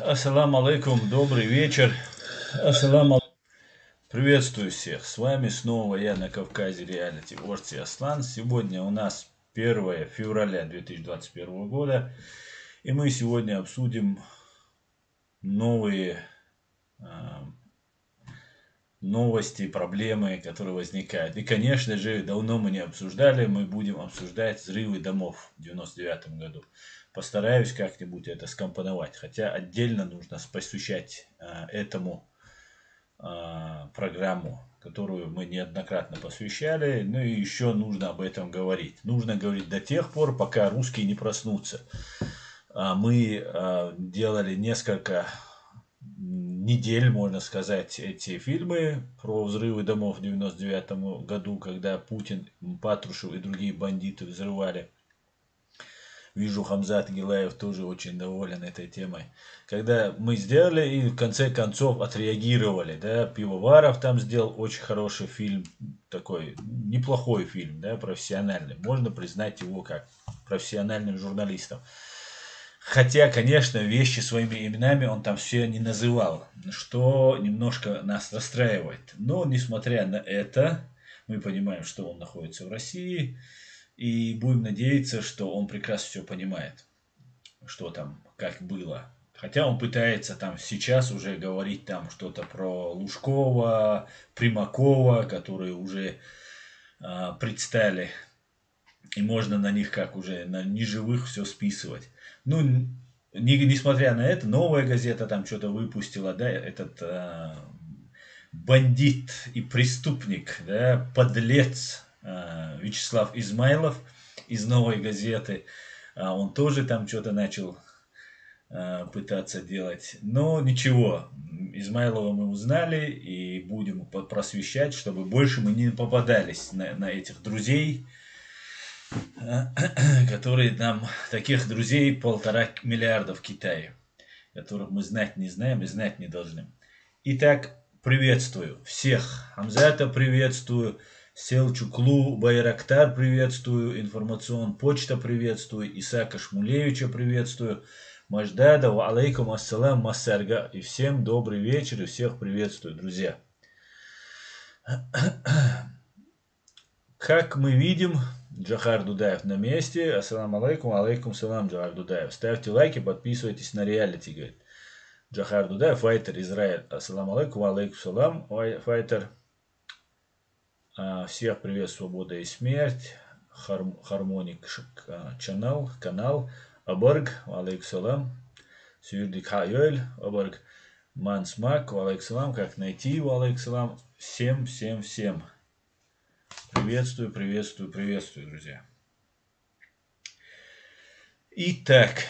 Ассаламу алейкум, добрый вечер. Ассаламу алейкум. Приветствую всех. С вами снова я на Кавказе Реалити Орти Аслан. Сегодня у нас 1 февраля 2021 года. И мы сегодня обсудим новые новости, проблемы, которые возникают. И, конечно же, давно мы не обсуждали, мы будем обсуждать взрывы домов в 99 году. Постараюсь как-нибудь это скомпоновать, хотя отдельно нужно посвящать этому программу, которую мы неоднократно посвящали, ну и еще нужно об этом говорить. Нужно говорить до тех пор, пока русские не проснутся. Мы делали несколько недель, можно сказать, эти фильмы про взрывы домов в 99 году, когда Путин, Патрушев и другие бандиты взрывали. Вижу, Хамзат Гилаев тоже очень доволен этой темой. Когда мы сделали и в конце концов отреагировали, да, Пивоваров там сделал очень хороший фильм, такой неплохой фильм, да, профессиональный. Можно признать его как профессиональным журналистом. Хотя, конечно, вещи своими именами он там все не называл, что немножко нас расстраивает. Но, несмотря на это, мы понимаем, что он находится в России, и будем надеяться, что он прекрасно все понимает, что там, как было. Хотя он пытается там сейчас уже говорить там что-то про Лужкова, Примакова, которые уже предстали. И можно на них как уже на неживых все списывать. Ну, несмотря на это, новая газета там что-то выпустила, да, этот бандит и преступник, да, подлец Вячеслав Измайлов из «Новой газеты». Он тоже там что-то начал пытаться делать. Но ничего, Измайлова мы узнали и будем просвещать, чтобы больше мы не попадались на этих друзей, которые нам, таких друзей 1,5 миллиарда в Китае, которых мы знать не знаем и знать не должны. Итак, приветствую всех. Хамзата приветствую. Селчуклу Байрактар приветствую. Информацион почта приветствую. Исака Шмулевича приветствую. Маждада, ва алейкум ассалам, массарга. И всем добрый вечер и всех приветствую, друзья. Как мы видим, Джахар Дудаев на месте. Ассаламу алейкум, алейкум салам, Джахар Дудаев. Ставьте лайки, подписывайтесь на реалити, говорит. Джахар Дудаев, файтер Израиль. Ассаламу алейкум, алейкум салам, файтер. Всех привет, свобода и смерть. Хармоник канал. Абарг, алейкум салам. Сюрдик хайоль, абарг. Мансмак, алейкум салам. Как найти, алейкум салам. Всем. Приветствую, друзья. Итак,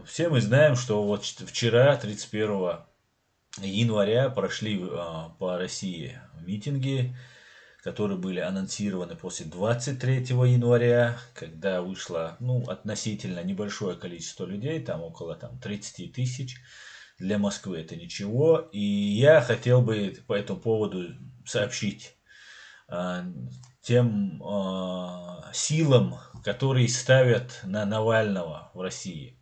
все мы знаем, что вот вчера, 31 января, прошли по России митинги, которые были анонсированы после 23 января, когда вышло относительно небольшое количество людей, там около 30 тысяч. Для Москвы это ничего. И я хотел бы по этому поводу сообщить тем силам, которые ставят на Навального в России.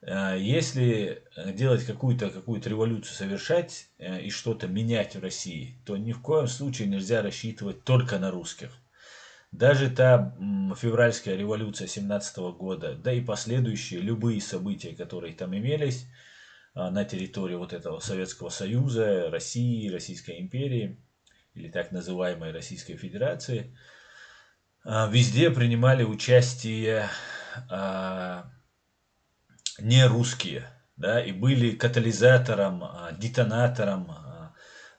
Если делать какую-то революцию, совершать и что-то менять в России, то ни в коем случае нельзя рассчитывать только на русских. Даже та февральская революция 17 года, да и последующие любые события, которые там имелись на территории вот этого Советского Союза, России, Российской империи, или так называемой Российской Федерации, везде принимали участие не русские, да, и были катализатором, детонатором,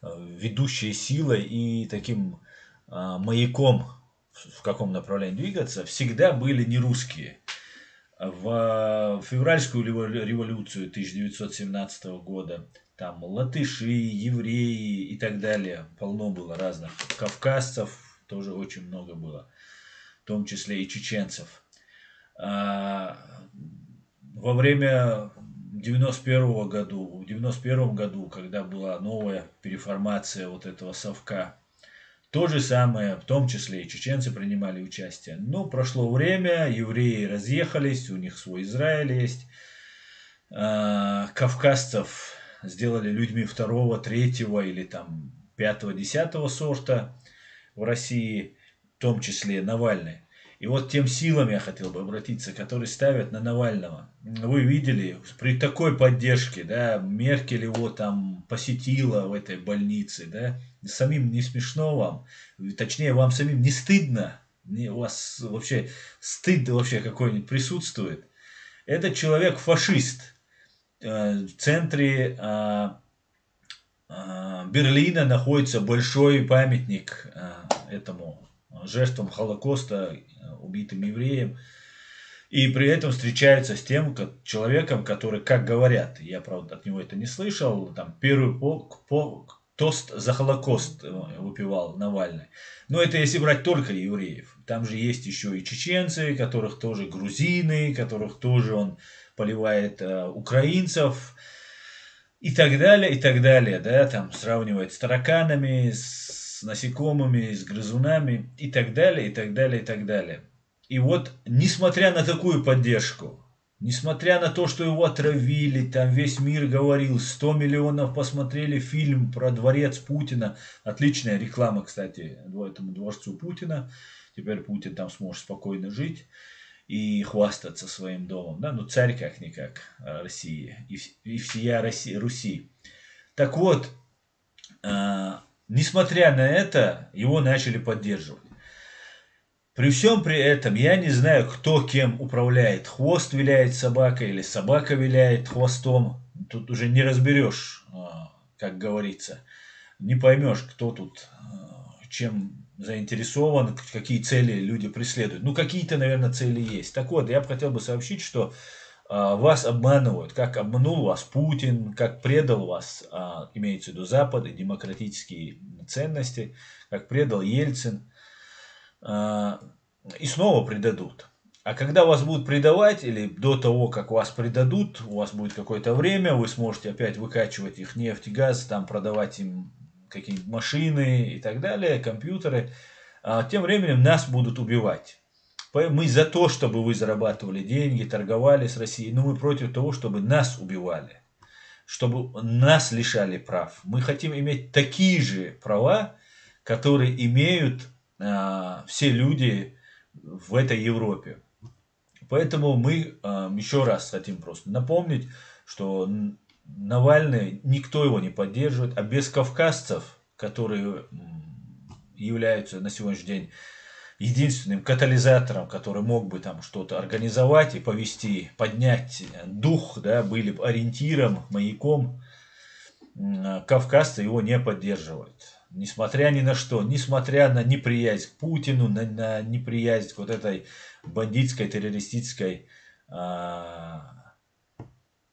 ведущей силой и таким маяком, в каком направлении двигаться, всегда были не русские. В февральскую революцию 1917 года там латыши, евреи и так далее, полно было разных. Кавказцев тоже очень много было, в том числе и чеченцев. Во время 91 году, когда была новая переформация вот этого совка, то же самое, в том числе и чеченцы принимали участие. Но прошло время, евреи разъехались, у них свой Израиль есть. кавказцев сделали людьми второго, третьего или там пятого, десятого сорта в России, в том числе Навальный. И вот тем силам я хотел бы обратиться, которые ставят на Навального. Вы видели, при такой поддержке, да, Меркель его там посетила в этой больнице, да, самим не смешно вам, точнее, вам самим не стыдно, у вас вообще стыд вообще какой-нибудь присутствует. Этот человек фашист. В центре Берлина находится большой памятник этому жертвам Холокоста, убитым евреям. И при этом встречается с тем человеком, который, как говорят, я, правда, от него это не слышал, там первый тост за Холокост выпивал Навальный. Но это если брать только евреев. Там же есть еще и чеченцы, которых тоже грузины, которых тоже он поливает украинцев. И так далее, да, там сравнивает с тараканами, с насекомыми, с грызунами, и так далее, и так далее, и так далее. И вот, несмотря на такую поддержку, несмотря на то, что его отравили, там весь мир говорил, 100 миллионов посмотрели фильм про дворец Путина, отличная реклама, кстати, этому дворцу Путина, теперь Путин там сможет спокойно жить и хвастаться своим домом, да, ну царь как-никак России и всея Руси. Так вот, несмотря на это, его начали поддерживать. При всем при этом я не знаю, кто кем управляет. Хвост виляет собака или собака виляет хвостом. Тут уже не разберешь, как говорится. Не поймешь, кто тут чем заинтересован, какие цели люди преследуют. Ну, какие-то, наверное, цели есть. Так вот, я бы хотел бы сообщить, что вас обманывают, как обманул вас Путин, как предал вас, имеется в виду Запад и демократические ценности, как предал Ельцин, и снова предадут. А когда вас будут предавать, или до того, как вас предадут, у вас будет какое-то время, вы сможете опять выкачивать их нефть и газ, там продавать им какие-нибудь машины и так далее, компьютеры. Тем временем нас будут убивать. Мы за то, чтобы вы зарабатывали деньги, торговали с Россией, но мы против того, чтобы нас убивали, чтобы нас лишали прав. Мы хотим иметь такие же права, которые имеют все люди в этой Европе. Поэтому мы еще раз хотим просто напомнить, что Навальный, никто его не поддерживает, а без кавказцев, которые являются на сегодняшний день единственным катализатором, который мог бы там что-то организовать и повести, поднять дух, да, были бы ориентиром, маяком, кавказцы его не поддерживают. Несмотря ни на что, несмотря на неприязнь к Путину, на неприязнь к вот этой бандитской, террористической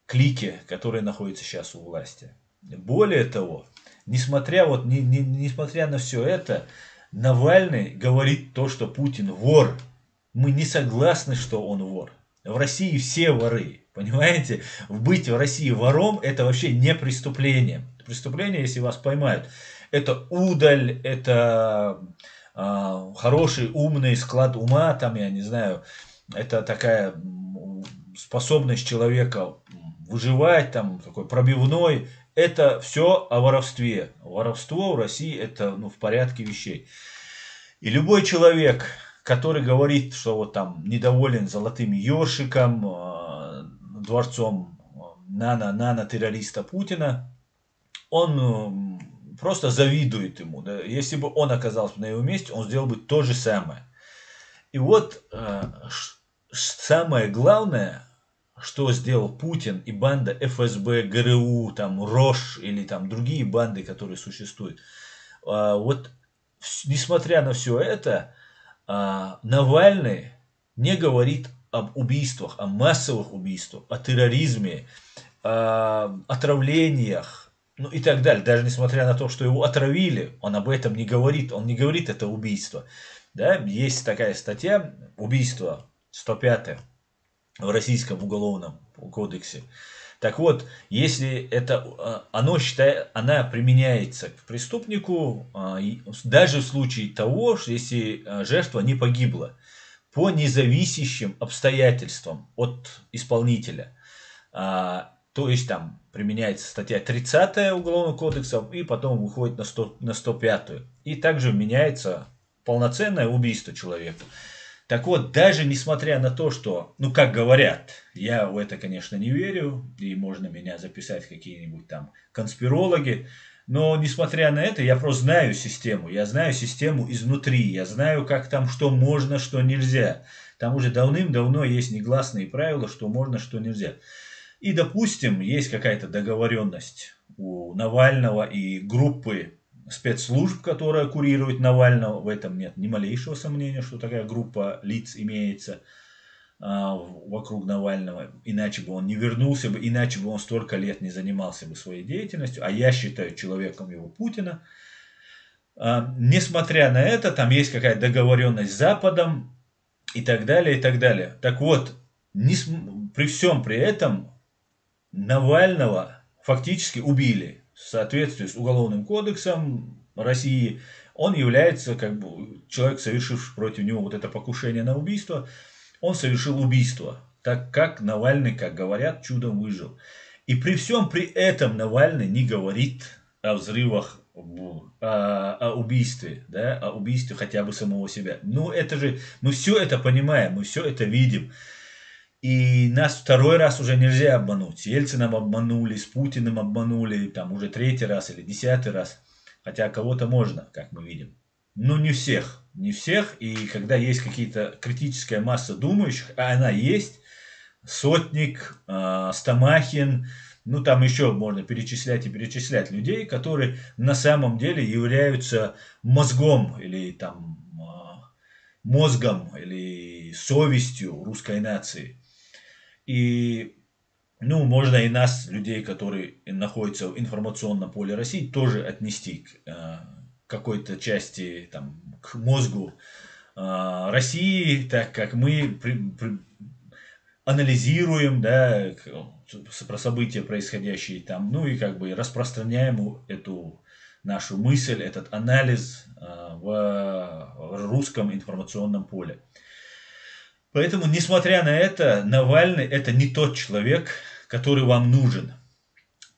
клике, которая находится сейчас у власти. Более того, несмотря на все это, Навальный говорит то, что Путин вор. Мы не согласны, что он вор. В России все воры. Понимаете? Быть в России вором — это вообще не преступление. Преступление, если вас поймают, это удаль, это хороший, умный склад ума, там, я не знаю, это такая способность человека выживать, там, такой пробивной. Это все о воровстве. Воровство в России — это в порядке вещей. И любой человек, который говорит, что вот там недоволен золотым ёршиком, дворцом нано-террориста Путина, он просто завидует ему. Да? Если бы он оказался на его месте, он сделал бы то же самое. И вот самое главное, что сделал Путин и банда ФСБ, ГРУ, там РОШ или там другие банды, которые существуют. Вот несмотря на все это, Навальный не говорит об убийствах, о массовых убийствах, о терроризме, о отравлениях, ну и так далее. Даже несмотря на то, что его отравили, он об этом не говорит. Он не говорит это убийство. Да? Есть такая статья «Убийство», 105 в Российском уголовном кодексе. Так вот, если это, она применяется к преступнику, даже в случае того, что если жертва не погибла, по независящим обстоятельствам от исполнителя. То есть там применяется статья 30 Уголовного кодекса и потом выходит на 105. И также меняется полноценное убийство человека. Так вот, даже несмотря на то, что, ну как говорят, я в это, конечно, не верю, и можно меня записать в какие-нибудь там конспирологи, но несмотря на это, я просто знаю систему, я знаю систему изнутри, я знаю, как там, что можно, что нельзя. Там уже давным-давно есть негласные правила, что можно, что нельзя. И, допустим, есть какая-то договоренность у Навального и группы спецслужб, которая курирует Навального. В этом нет ни малейшего сомнения, что такая группа лиц имеется вокруг Навального. Иначе бы он не вернулся бы, иначе бы он столько лет не занимался бы своей деятельностью. А я считаю человеком его Путина. Несмотря на это, там есть какая-то договоренность с Западом и так далее, и так далее. Так вот, при всем при этом Навального фактически убили. В соответствии с Уголовным кодексом России он является как бы человек, совершивший против него вот это покушение на убийство. Он совершил убийство, так как Навальный, как говорят, чудом выжил. И при всем при этом Навальный не говорит о взрывах, о убийстве, да, о убийстве хотя бы самого себя. Ну это же, мы все это понимаем, мы все это видим. И нас второй раз уже нельзя обмануть. С Ельцином обманули, с Путиным обманули, там уже 3-й раз или 10-й раз. Хотя кого-то можно, как мы видим. Но не всех. Не всех. И когда есть какие-то критическая масса думающих, а она есть, Сотник, Стамахин, ну там еще можно перечислять и перечислять людей, которые на самом деле являются мозгом или там мозгом или совестью русской нации. И, ну, можно и нас, людей, которые находятся в информационном поле России, тоже отнести к какой-то части, там, к мозгу России, так как мы анализируем, да, про события, происходящие там, ну и как бы распространяем эту нашу мысль, этот анализ в русском информационном поле. Поэтому, несмотря на это, Навальный это не тот человек, который вам нужен.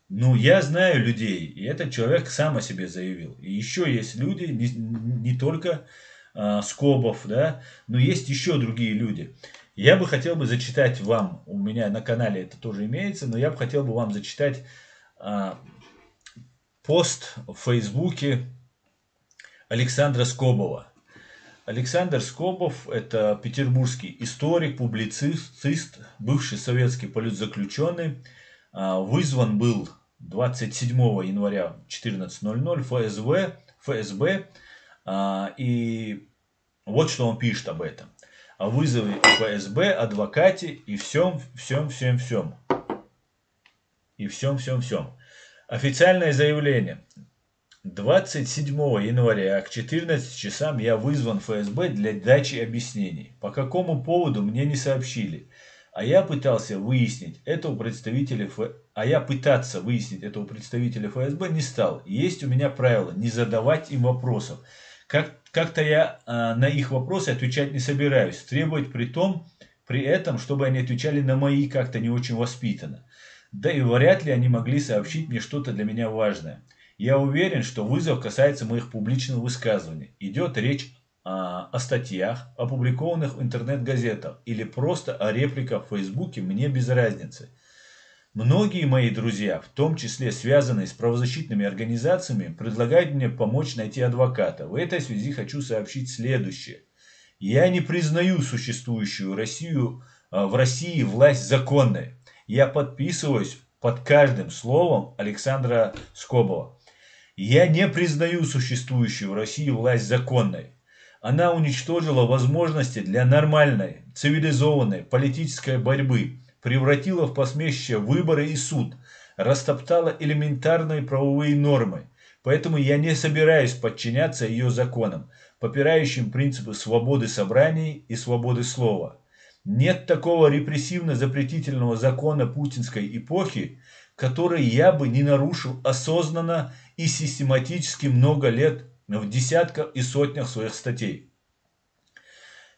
Ну, я знаю людей, и этот человек сам о себе заявил. И еще есть люди, не только Скобов, да, но есть еще другие люди. Я бы хотел бы зачитать вам, у меня на канале это тоже имеется, но я бы хотел бы вам зачитать пост в Фейсбуке Александра Скобова. Александр Скобов – это петербургский историк, публицист, бывший советский политзаключенный. Вызван был 27 января 14:00 ФСБ. И вот что он пишет об этом. О вызове ФСБ, адвокате и всем. И всем. Официальное заявление. 27 января к 14 часам я вызван в ФСБ для дачи объяснений. По какому поводу мне не сообщили. А я пытаться выяснить этого представителя ФСБ не стал. Есть у меня правило не задавать им вопросов. Как-то я на их вопросы отвечать не собираюсь. Требовать при этом, чтобы они отвечали на мои как-то не очень воспитанно. Да и вряд ли они могли сообщить мне что-то для меня важное. Я уверен, что вызов касается моих публичных высказываний. Идет речь о статьях, опубликованных в интернет-газетах или просто о репликах в Фейсбуке, мне без разницы. Многие мои друзья, в том числе связанные с правозащитными организациями, предлагают мне помочь найти адвоката. В этой связи хочу сообщить следующее. Я не признаю существующую в России власть законной. Я подписываюсь под каждым словом Александра Скобова. Я не признаю существующую в России власть законной. Она уничтожила возможности для нормальной, цивилизованной политической борьбы, превратила в посмешище выборы и суд, растоптала элементарные правовые нормы. Поэтому я не собираюсь подчиняться ее законам, попирающим принципы свободы собраний и свободы слова. Нет такого репрессивно-запретительного закона путинской эпохи, который я бы не нарушил осознанно и систематически много лет в десятках и сотнях своих статей.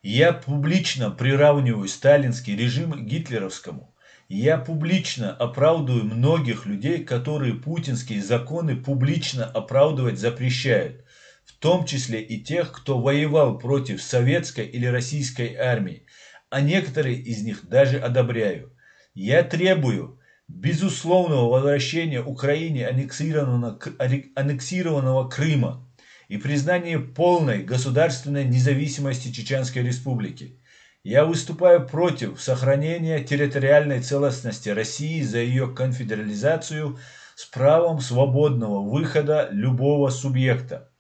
Я публично приравниваю сталинский режим к гитлеровскому. Я публично оправдываю многих людей, которые путинские законы публично оправдывать запрещают, в том числе и тех, кто воевал против советской или российской армии, а некоторые из них даже одобряю. Я требую безусловного возвращения Украине аннексированного Крыма и признания полной государственной независимости Чеченской Республики. Я выступаю против сохранения территориальной целостности России за ее конфедерализацию с правом свободного выхода любого субъекта.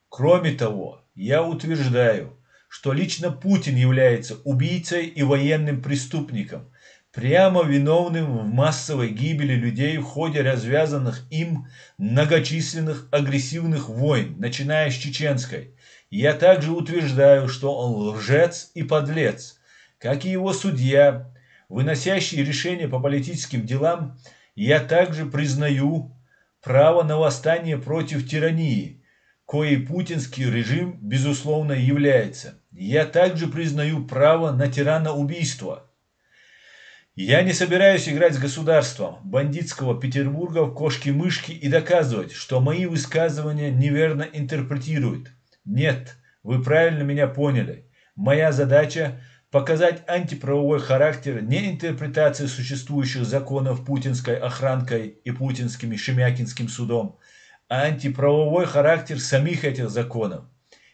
Кроме того, я утверждаю, что лично Путин является убийцей и военным преступником, прямо виновным в массовой гибели людей в ходе развязанных им многочисленных агрессивных войн, начиная с чеченской. Я также утверждаю, что он лжец и подлец, как и его судья, выносящий решения по политическим делам. Я также признаю право на восстание против тирании, коей путинский режим безусловно является. Я также признаю право на тираноубийство. Я не собираюсь играть с государством бандитского Петербурга в кошки-мышки и доказывать, что мои высказывания неверно интерпретируют. Нет, вы правильно меня поняли. Моя задача – показать антиправовой характер не интерпретации существующих законов путинской охранкой и путинским Шемякинским судом, а антиправовой характер самих этих законов.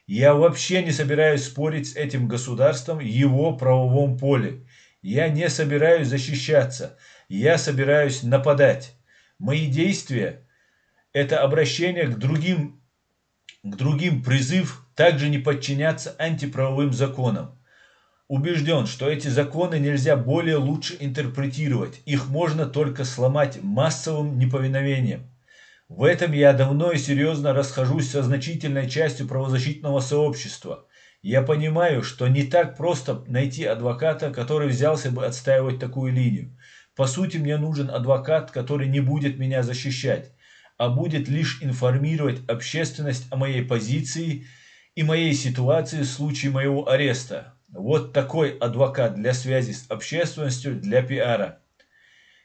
Я вообще не собираюсь спорить с этим государством в его правовом поле. Я не собираюсь защищаться, я собираюсь нападать. Мои действия – это обращение к другим призыв также не подчиняться антиправовым законам. Убежден, что эти законы нельзя более лучше интерпретировать, их можно только сломать массовым неповиновением. В этом я давно и серьезно расхожусь со значительной частью правозащитного сообщества. Я понимаю, что не так просто найти адвоката, который взялся бы отстаивать такую линию. По сути, мне нужен адвокат, который не будет меня защищать, а будет лишь информировать общественность о моей позиции и моей ситуации в случае моего ареста. Вот такой адвокат для связи с общественностью, для пиара.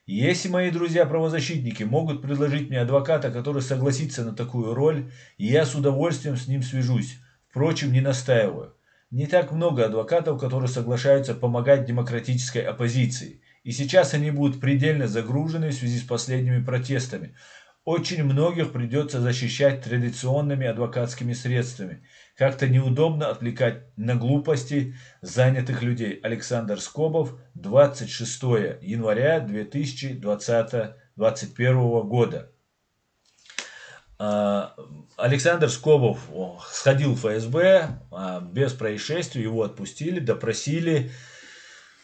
Если мои друзья-правозащитники могут предложить мне адвоката, который согласится на такую роль, я с удовольствием с ним свяжусь. Впрочем, не настаиваю. Не так много адвокатов, которые соглашаются помогать демократической оппозиции. И сейчас они будут предельно загружены в связи с последними протестами. Очень многих придется защищать традиционными адвокатскими средствами. Как-то неудобно отвлекать на глупости занятых людей. Александр Скобов, 26 января 2021 года. Александр Скобов сходил в ФСБ без происшествий, его отпустили, допросили,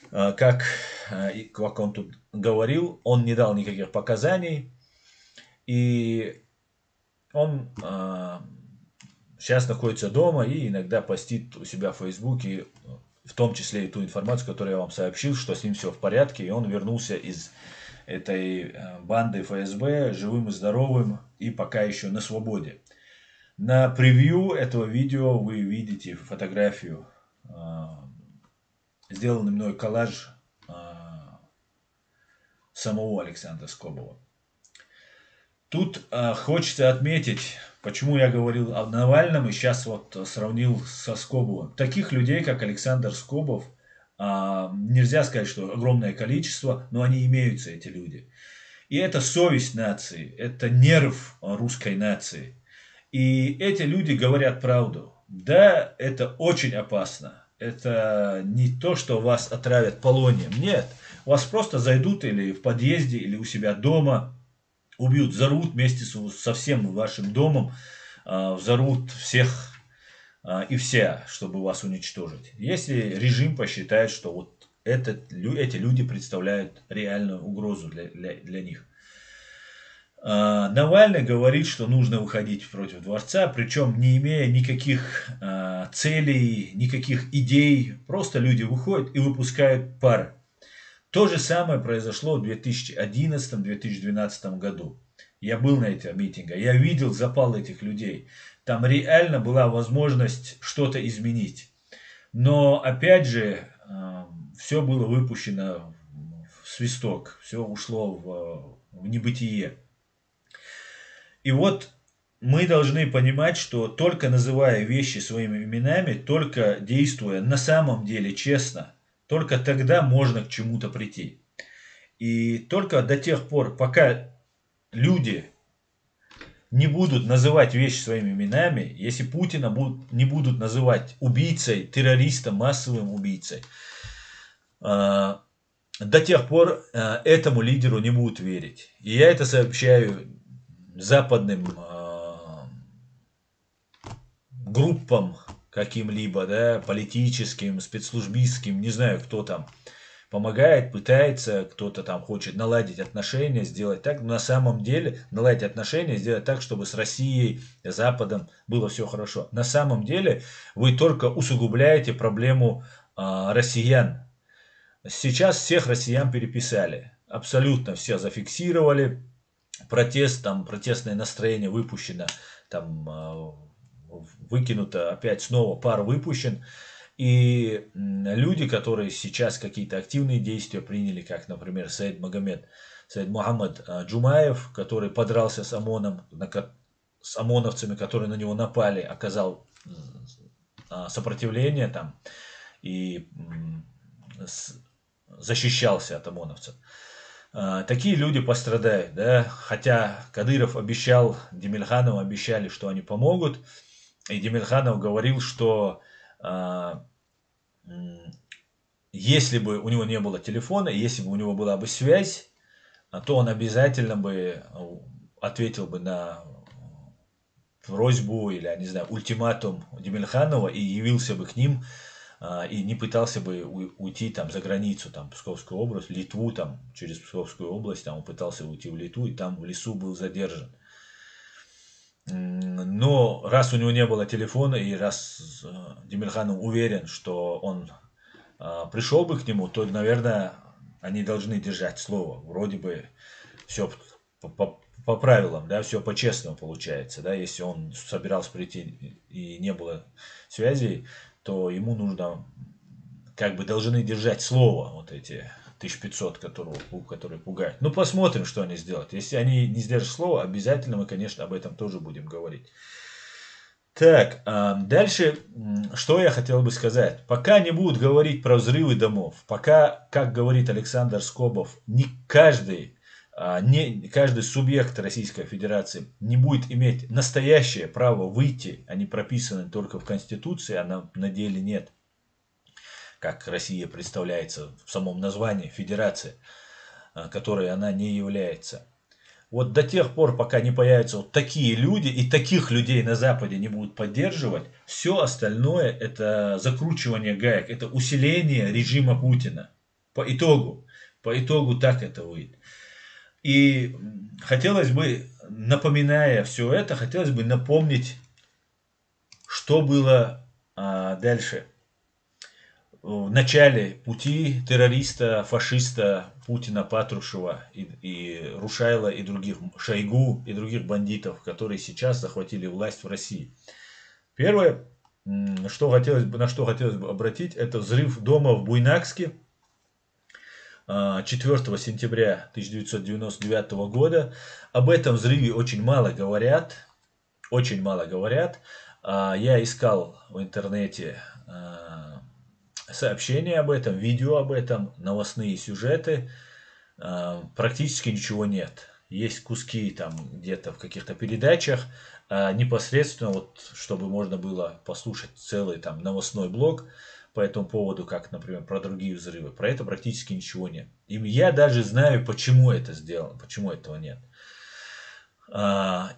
как он тут говорил, он не дал никаких показаний, и он сейчас находится дома и иногда постит у себя в Фейсбуке, в том числе и ту информацию, которую я вам сообщил, что с ним все в порядке, и он вернулся из этой банды ФСБ живым и здоровым и пока еще на свободе. На превью этого видео вы видите фотографию, сделанный мной коллаж самого Александра Скобова. Тут хочется отметить, почему я говорил о Навальном и сейчас вот сравнил со Скобовым. Таких людей, как Александр Скобов, нельзя сказать, что огромное количество, но они имеются, эти люди. И это совесть нации, это нерв русской нации. И эти люди говорят правду. Да, это очень опасно. Это не то, что вас отравят полонием. Нет, вас просто зайдут или в подъезде, или у себя дома, убьют, взорвут вместе со всем вашим домом, взорвут всех и вся, чтобы вас уничтожить. Если режим посчитает, что вот эти люди представляют реальную угрозу для них. Навальный говорит, что нужно выходить против дворца, причем не имея никаких целей, никаких идей. Просто люди выходят и выпускают пар. То же самое произошло в 2011-2012 году. Я был на этих митингах, я видел запал этих людей. Там реально была возможность что-то изменить. Но опять же, все было выпущено в свисток, все ушло в небытие. И вот мы должны понимать, что только называя вещи своими именами, только действуя на самом деле честно, только тогда можно к чему-то прийти. И только до тех пор, пока люди не будут называть вещи своими именами, если Путина не будут называть убийцей, террористом, массовым убийцей, до тех пор этому лидеру не будут верить. И я это сообщаю западным группам каким-либо, да, политическим, спецслужбистским, не знаю, кто там помогает, пытается, кто-то там хочет наладить отношения, сделать так. Но на самом деле наладить отношения, сделать так, чтобы с Россией, Западом было все хорошо. На самом деле вы только усугубляете проблему россиян. Сейчас всех россиян переписали. Абсолютно все зафиксировали. Протест, там протестное настроение выпущено, там выкинуто, опять снова пар выпущен. И люди, которые сейчас какие-то активные действия приняли, как, например, Саид Мухаммад Джумаев, который подрался с ОМОНовцами, которые на него напали, оказал сопротивление там и защищался от ОМОНовцев. Такие люди пострадают, да, хотя Кадыров обещал, Демельханову обещали, что они помогут, и Демельханов говорил, что если бы у него не было телефона, если бы у него была бы связь, то он обязательно бы ответил бы на просьбу или, не знаю, ультиматум Демельханова и явился бы к ним и не пытался бы уйти там за границу, там Псковскую область, Литву, там через Псковскую область, там он пытался уйти в Литву и там в лесу был задержан. Но раз у него не было телефона и раз Демельханов уверен, что он пришел бы к нему, то, наверное, они должны держать слово. Вроде бы все по правилам, да, все по-честному получается, да, если он собирался прийти и не было связи, то ему нужно, как бы должны держать слово вот эти 1500, которые пугают. Ну, посмотрим, что они сделают. Если они не сдержат слово, обязательно мы, конечно, об этом тоже будем говорить. Так, дальше, что я хотел бы сказать. Пока не будут говорить про взрывы домов, пока, как говорит Александр Скобов, не каждый субъект Российской Федерации не будет иметь настоящее право выйти, они прописаны только в Конституции, а на деле нет, как Россия представляется в самом названии Федерации, которой она не является. Вот до тех пор, пока не появятся вот такие люди, и таких людей на Западе не будут поддерживать, все остальное это закручивание гаек, это усиление режима Путина. По итогу так это выйдет. И хотелось бы, напоминая все это, хотелось бы напомнить, что было дальше. В начале пути террориста, фашиста Путина, Патрушева и Рушайла и других, Шойгу и других бандитов, которые сейчас захватили власть в России. Первое, на что хотелось бы обратить, это взрыв дома в Буйнакске 4 сентября 1999 года. Об этом взрыве очень мало говорят. Очень мало говорят. Я искал в интернете сообщения об этом, видео об этом, новостные сюжеты. Практически ничего нет. Есть куски там где-то в каких-то передачах. Непосредственно, вот, чтобы можно было послушать целый там новостной блог по этому поводу, как, например, про другие взрывы. Про это практически ничего нет. И я даже знаю, почему это сделано, почему этого нет.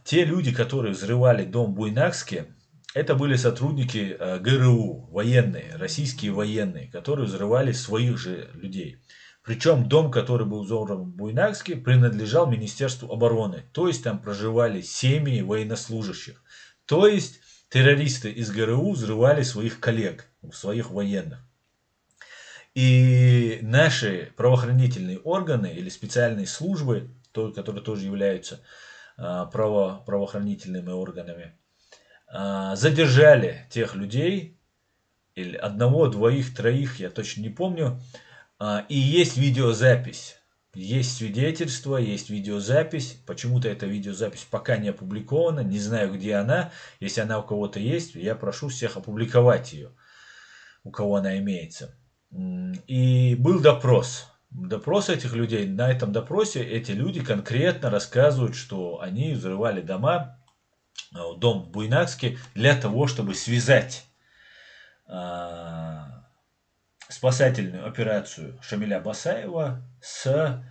Те люди, которые взрывали дом в Буйнакске, это были сотрудники ГРУ, военные, российские военные, которые взрывали своих же людей. Причем дом, который был взорван в Буйнакске, принадлежал Министерству обороны. То есть там проживали семьи военнослужащих. То есть террористы из ГРУ взрывали своих коллег, своих военных. И наши правоохранительные органы или специальные службы, которые тоже являются правоохранительными органами, задержали тех людей, или одного, двоих, троих, я точно не помню, и есть видеозапись есть свидетельство, есть видеозапись. Почему-то эта видеозапись пока не опубликована. Не знаю, где она. Если она у кого-то есть, я прошу всех опубликовать ее, у кого она имеется. И был допрос. Допрос этих людей. На этом допросе эти люди конкретно рассказывают, что они взрывали дома, дом в Буйнакске, для того, чтобы связать спасательную операцию Шамиля Басаева с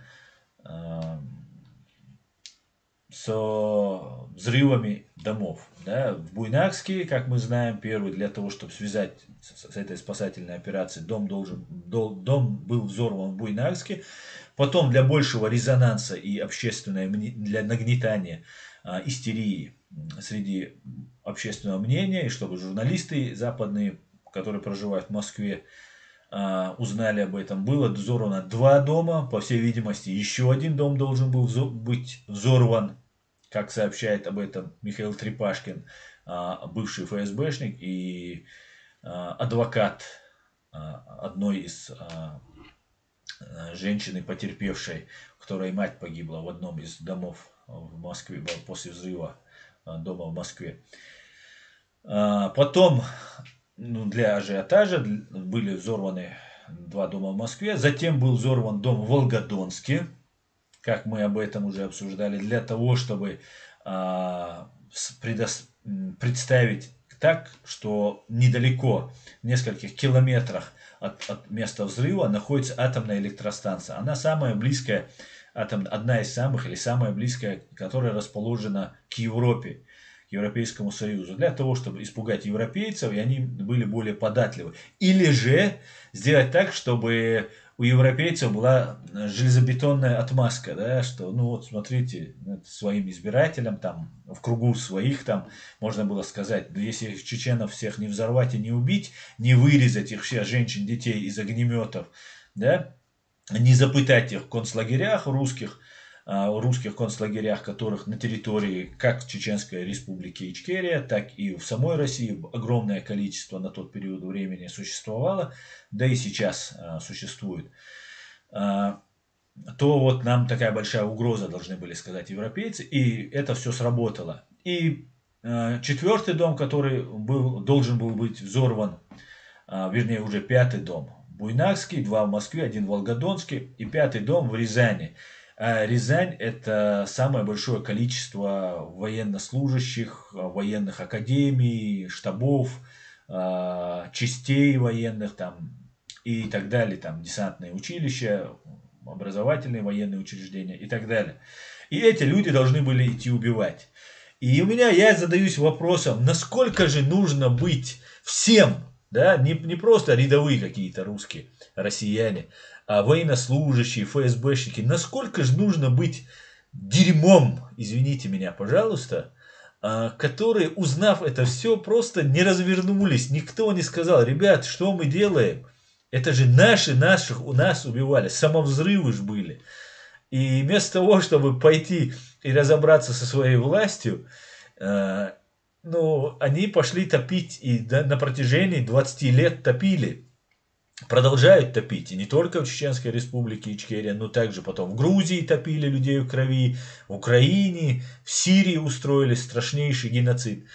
взрывами домов. Да? В Буйнакске, как мы знаем, первый, для того, чтобы связать с этой спасательной операцией, дом был взорван в Буйнакске. Потом для большего резонанса и для нагнетания истерии среди общественного мнения, и чтобы журналисты западные, которые проживают в Москве, узнали об этом. Было взорвано 2 дома. По всей видимости, еще один дом должен был быть взорван, как сообщает об этом Михаил Трепашкин, бывший ФСБшник и адвокат одной из женщины, потерпевшей, у которой мать погибла в одном из домов в Москве после взрыва дома в Москве. Потом, для ажиотажа были взорваны 2 дома в Москве. Затем был взорван дом в Волгодонске, как мы об этом уже обсуждали, для того, чтобы представить так, что недалеко, в нескольких километрах от места взрыва, находится атомная электростанция. Она самая близкая, одна из самых или самая близкая, которая расположена к Европе, к Европейскому Союзу, для того, чтобы испугать европейцев, и они были более податливы. Или же сделать так, чтобы у европейцев была железобетонная отмазка, да, что, вот смотрите, своим избирателям, там, в кругу своих, там, можно было сказать, если чеченов всех не взорвать и не убить, не вырезать их всех, женщин, детей из огнеметов, да, не запытать их в концлагерях русских концлагерях, которых на территории как Чеченской Республики Ичкерия, так и в самой России огромное количество на тот период времени существовало, да и сейчас существует, то вот нам такая большая угроза, должны были сказать европейцы, и это все сработало. И 4-й дом, который должен был быть взорван, вернее уже 5-й дом, Буйнакский, 2 в Москве, 1 в Волгодонске, и 5-й дом в Рязани. Рязань – это самое большое количество военнослужащих, военных академий, штабов, частей военных там, и так далее, там десантные училища, образовательные военные учреждения и так далее. И эти люди должны были идти убивать. И я задаюсь вопросом, насколько же нужно быть всем, да, не просто рядовые какие-то русские, россияне, а военнослужащие, ФСБшники, насколько же нужно быть дерьмом, извините меня, пожалуйста, которые, узнав это все, просто не развернулись, никто не сказал: ребят, что мы делаем? Это же наших у нас убивали, самовзрывы же были. И вместо того, чтобы пойти и разобраться со своей властью, они пошли топить, и на протяжении 20 лет топили. Продолжают топить, и не только в Чеченской Республике Ичкерия, но также потом в Грузии топили людей в крови, в Украине, в Сирии устроили страшнейший геноцид.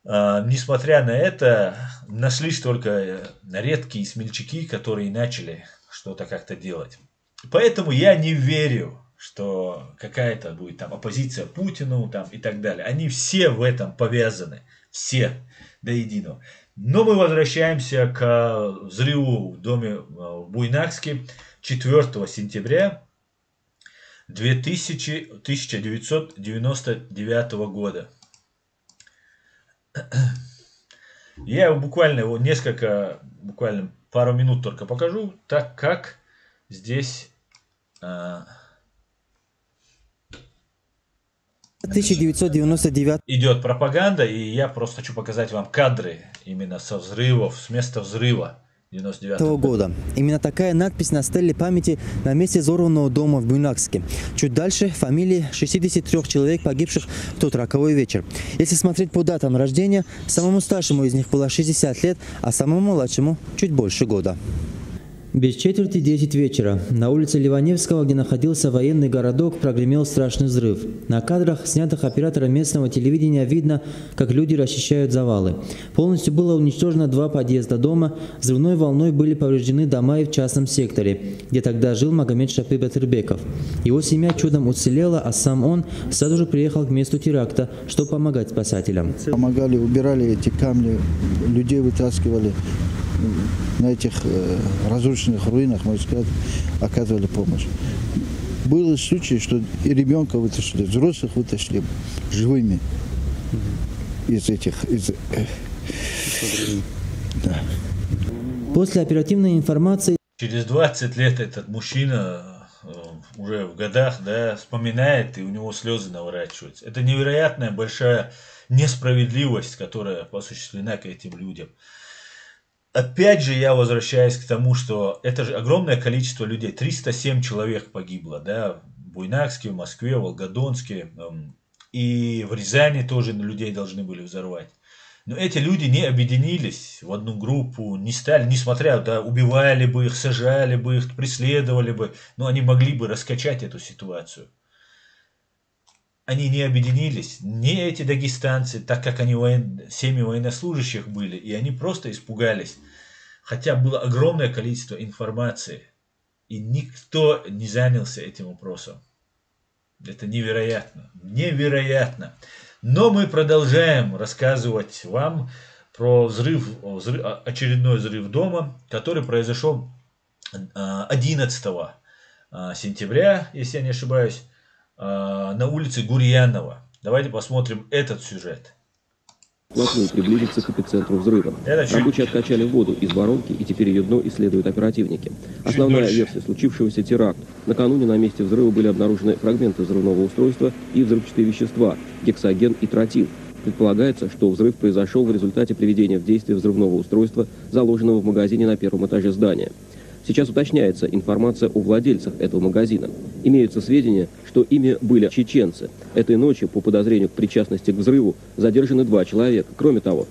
Несмотря на это, нашлись только редкие смельчаки, которые начали что-то как-то делать. Поэтому я не верю, что какая-то будет там оппозиция Путину там, и так далее. Они все в этом повязаны, все до единого. Но мы возвращаемся к взрыву в доме в Буйнакске 4 сентября 1999 года. Я буквально пару минут только покажу, так как здесь 1999 идет пропаганда, и я просто хочу показать вам кадры именно с места взрыва 1999 года. Именно такая надпись на стеле памяти на месте взорванного дома в Буйнакске. Чуть дальше фамилии 63 человек, погибших в тот роковой вечер. Если смотреть по датам рождения, самому старшему из них было 60 лет, а самому младшему чуть больше года. Без четверти 10 вечера на улице Ливаневского, где находился военный городок, прогремел страшный взрыв. На кадрах, снятых оператором местного телевидения, видно, как люди расчищают завалы. Полностью было уничтожено 2 подъезда дома, взрывной волной были повреждены дома и в частном секторе, где тогда жил Магомед Шапи Батырбеков. Его семья чудом уцелела, а сам он сразу же приехал к месту теракта, чтобы помогать спасателям. Помогали, убирали эти камни, людей вытаскивали. На этих разрушенных руинах, можно сказать, оказывали помощь. Был случай, что и ребенка вытащили, взрослых вытащили живыми из этих... Да. После оперативной информации... Через 20 лет этот мужчина уже в годах, да, вспоминает, и у него слезы наворачиваются. Это невероятная большая несправедливость, которая осуществлена к этим людям. Опять же, я возвращаюсь к тому, что это же огромное количество людей, 307 человек погибло, да, в Буйнакске, в Москве, в Волгодонске, и в Рязани тоже людей должны были взорвать. Но эти люди не объединились в одну группу, не стали, несмотря, да, убивали бы их, сажали бы их, преследовали бы, но они могли бы раскачать эту ситуацию. Они не объединились, не эти дагестанцы, так как они семьи военнослужащих были, и они просто испугались. Хотя было огромное количество информации, и никто не занялся этим вопросом. Это невероятно, невероятно. Но мы продолжаем рассказывать вам про очередной взрыв дома, который произошел 11 сентября, если я не ошибаюсь, на улице Гурьянова. Давайте посмотрим этот сюжет. Вплотную приблизиться к эпицентру взрыва. Рабочие откачали воду из воронки, и теперь ее дно исследуют оперативники. Основная версия случившегося — теракт. Накануне на месте взрыва были обнаружены фрагменты взрывного устройства и взрывчатые вещества — гексоген и тротил. Предполагается, что взрыв произошел в результате приведения в действие взрывного устройства, заложенного в магазине на первом этаже здания. Сейчас уточняется информация о владельцах этого магазина. Имеются сведения, что ими были чеченцы. Этой ночью, по подозрению к причастности к взрыву, задержаны 2 человека. Кроме того...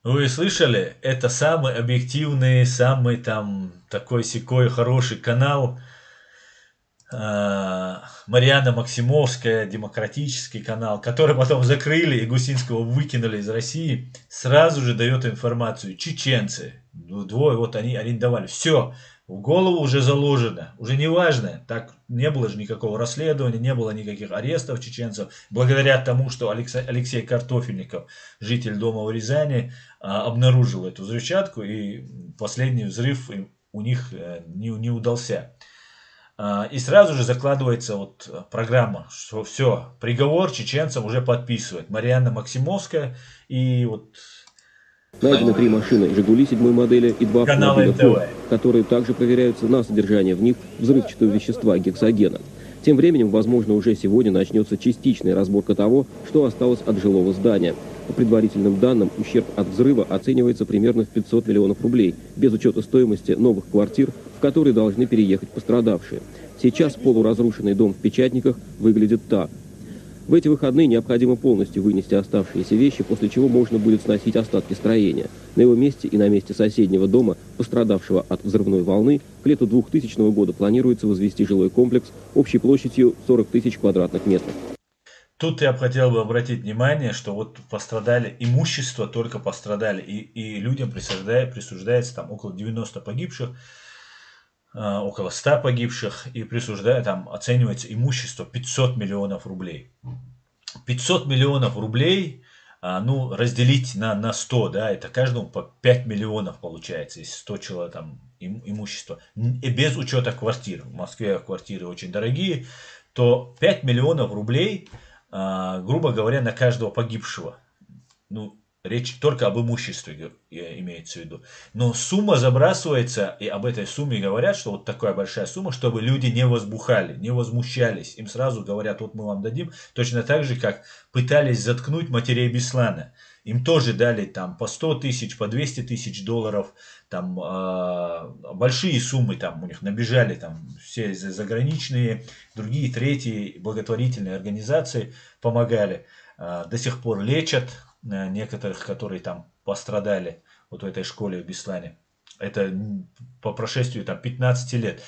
Вы слышали? Это самый объективный, самый там такой-сякой хороший канал. Марьяна Максимовская, демократический канал, который потом закрыли и Гусинского выкинули из России, сразу же дает информацию. Чеченцы. 2, вот они арендовали. Все. В голову уже заложено, уже не важно, так не было же никакого расследования, не было никаких арестов чеченцев, благодаря тому, что Алексей Картофельников, житель дома в Рязани, обнаружил эту взрывчатку, и последний взрыв у них не удался. И сразу же закладывается вот программа, что все, приговор чеченцам уже подписывает Марьяна Максимовская, и вот... Найдены 3 машины «Жигули» 7-й модели и 2 автомобиля «Форд», которые также проверяются на содержание в них взрывчатого вещества гексогена. Тем временем, возможно, уже сегодня начнется частичная разборка того, что осталось от жилого здания. По предварительным данным, ущерб от взрыва оценивается примерно в 500 миллионов рублей, без учета стоимости новых квартир, в которые должны переехать пострадавшие. Сейчас полуразрушенный дом в Печатниках выглядит так. В эти выходные необходимо полностью вынести оставшиеся вещи, после чего можно будет сносить остатки строения. На его месте и на месте соседнего дома, пострадавшего от взрывной волны, к лету 2000 года планируется возвести жилой комплекс общей площадью 40 тысяч квадратных метров. Тут я хотел бы обратить внимание, что вот пострадали, имущество только пострадали, и людям присуждается там около 90 погибших, около 100 погибших, и там оценивается имущество 500 миллионов рублей. 500 миллионов рублей, ну, разделить на 100, да, это каждому по 5 миллионов получается, если 100 человек там имущество. И без учета квартир, в Москве квартиры очень дорогие, то 5 миллионов рублей, грубо говоря, на каждого погибшего. Ну, речь только об имуществе имеется в виду. Но сумма забрасывается, и об этой сумме говорят, что вот такая большая сумма, чтобы люди не возбухали, не возмущались. Им сразу говорят, вот мы вам дадим. Точно так же, как пытались заткнуть матерей Беслана. Им тоже дали там по 100 тысяч, по 200 тысяч долларов. Там большие суммы там у них набежали. Там все заграничные, другие, третьи благотворительные организации помогали. До сих пор лечат некоторых, которые там пострадали вот в этой школе в Беслане. Это по прошествию 15 лет.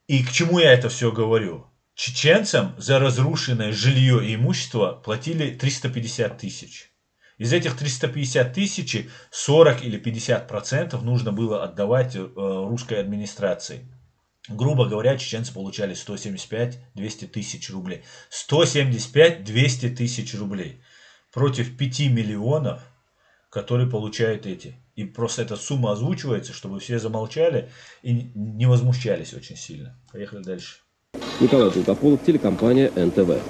И к чему я это все говорю? Чеченцам за разрушенное жилье и имущество платили 350 тысяч. Из этих 350 тысяч 40 или 50% нужно было отдавать русской администрации. Грубо говоря, чеченцы получали 175-200 тысяч рублей. 175-200 тысяч рублей против 5 миллионов, которые получают эти. И просто эта сумма озвучивается, чтобы все замолчали и не возмущались очень сильно. Поехали дальше. Николай Долгополов, телекомпания НТВ.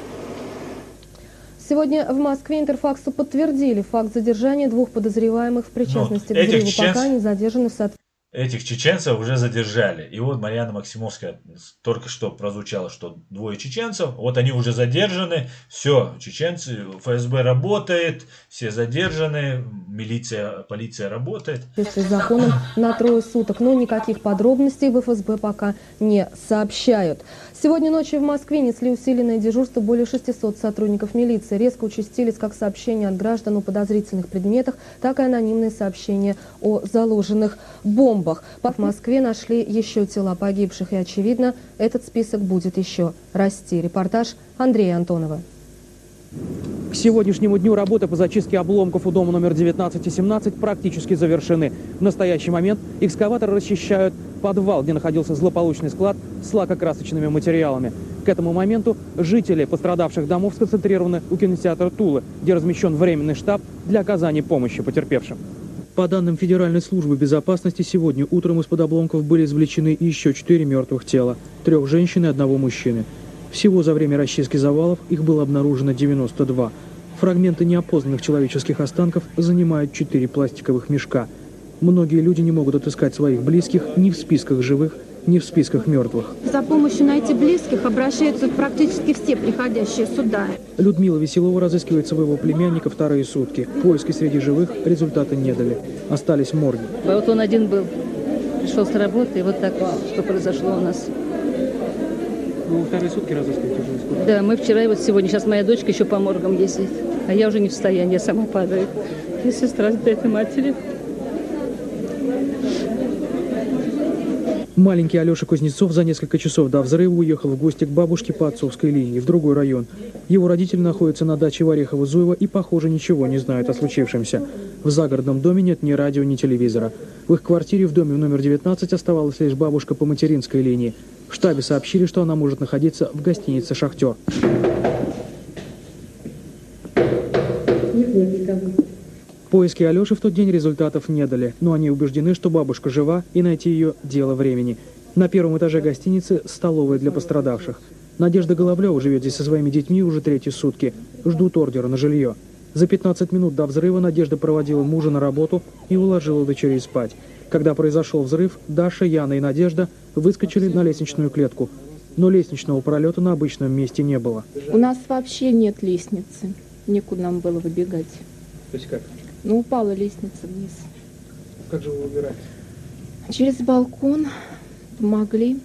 Сегодня в Москве Интерфаксу подтвердили факт задержания 2 подозреваемых в причастности к взрыву, пока они задержаны в соответствии. Этих чеченцев уже задержали. И вот Марьяна Максимовская только что прозвучало, что 2 чеченцев. Вот они уже задержаны. Все, чеченцы, ФСБ работает, все задержаны, милиция, полиция работает. С законом на 3 суток, но никаких подробностей в ФСБ пока не сообщают. Сегодня ночью в Москве несли усиленное дежурство более 600 сотрудников милиции. Резко участились как сообщения от граждан о подозрительных предметах, так и анонимные сообщения о заложенных бомбах. В Москве нашли еще тела погибших, и, очевидно, этот список будет еще расти. Репортаж Андрея Антонова. К сегодняшнему дню работы по зачистке обломков у дома номер 19 и 17 практически завершены. В настоящий момент экскаваторы расчищают подвал, где находился злополучный склад с лакокрасочными материалами. К этому моменту жители пострадавших домов сконцентрированы у кинотеатра «Тула», где размещен временный штаб для оказания помощи потерпевшим. По данным Федеральной службы безопасности, сегодня утром из-под обломков были извлечены еще 4 мертвых тела, 3 женщин и 1 мужчины. Всего за время расчистки завалов их было обнаружено 92. Фрагменты неопознанных человеческих останков занимают 4 пластиковых мешка. Многие люди не могут отыскать своих близких ни в списках живых, ни в списках мертвых. За помощью найти близких обращаются практически все приходящие сюда. Людмила Веселова разыскивает своего племянника 2 сутки. Поиски среди живых результата не дали. Остались морги. Вот он один был. Пришел с работы, и вот так, что произошло у нас. Вы 2 сутки разыскиваете уже? Да, мы вчера и вот сегодня. Сейчас моя дочка еще по моргам ездит. А я уже не в состоянии, я сама падаю. И сестра с этой матери. Маленький Алеша Кузнецов за несколько часов до взрыва уехал в гости к бабушке по отцовской линии в другой район. Его родители находятся на даче в Орехово-Зуево и, похоже, ничего не знают о случившемся. В загородном доме нет ни радио, ни телевизора. В их квартире в доме номер 19 оставалась лишь бабушка по материнской линии. В штабе сообщили, что она может находиться в гостинице «Шахтер». Поиски Алеши в тот день результатов не дали, но они убеждены, что бабушка жива, и найти ее – дело времени. На 1-м этаже гостиницы – столовая для пострадавших. Надежда Головлева живет здесь со своими детьми уже 3 сутки. Ждут ордера на жилье. За 15 минут до взрыва Надежда проводила мужа на работу и уложила дочерей спать. Когда произошел взрыв, Даша, Яна и Надежда выскочили на лестничную клетку. Но лестничного пролета на обычном месте не было. У нас вообще нет лестницы. Некуда нам было выбегать. То есть как? Ну, упала лестница вниз. Как же вы выбирали? Через балкон помогли.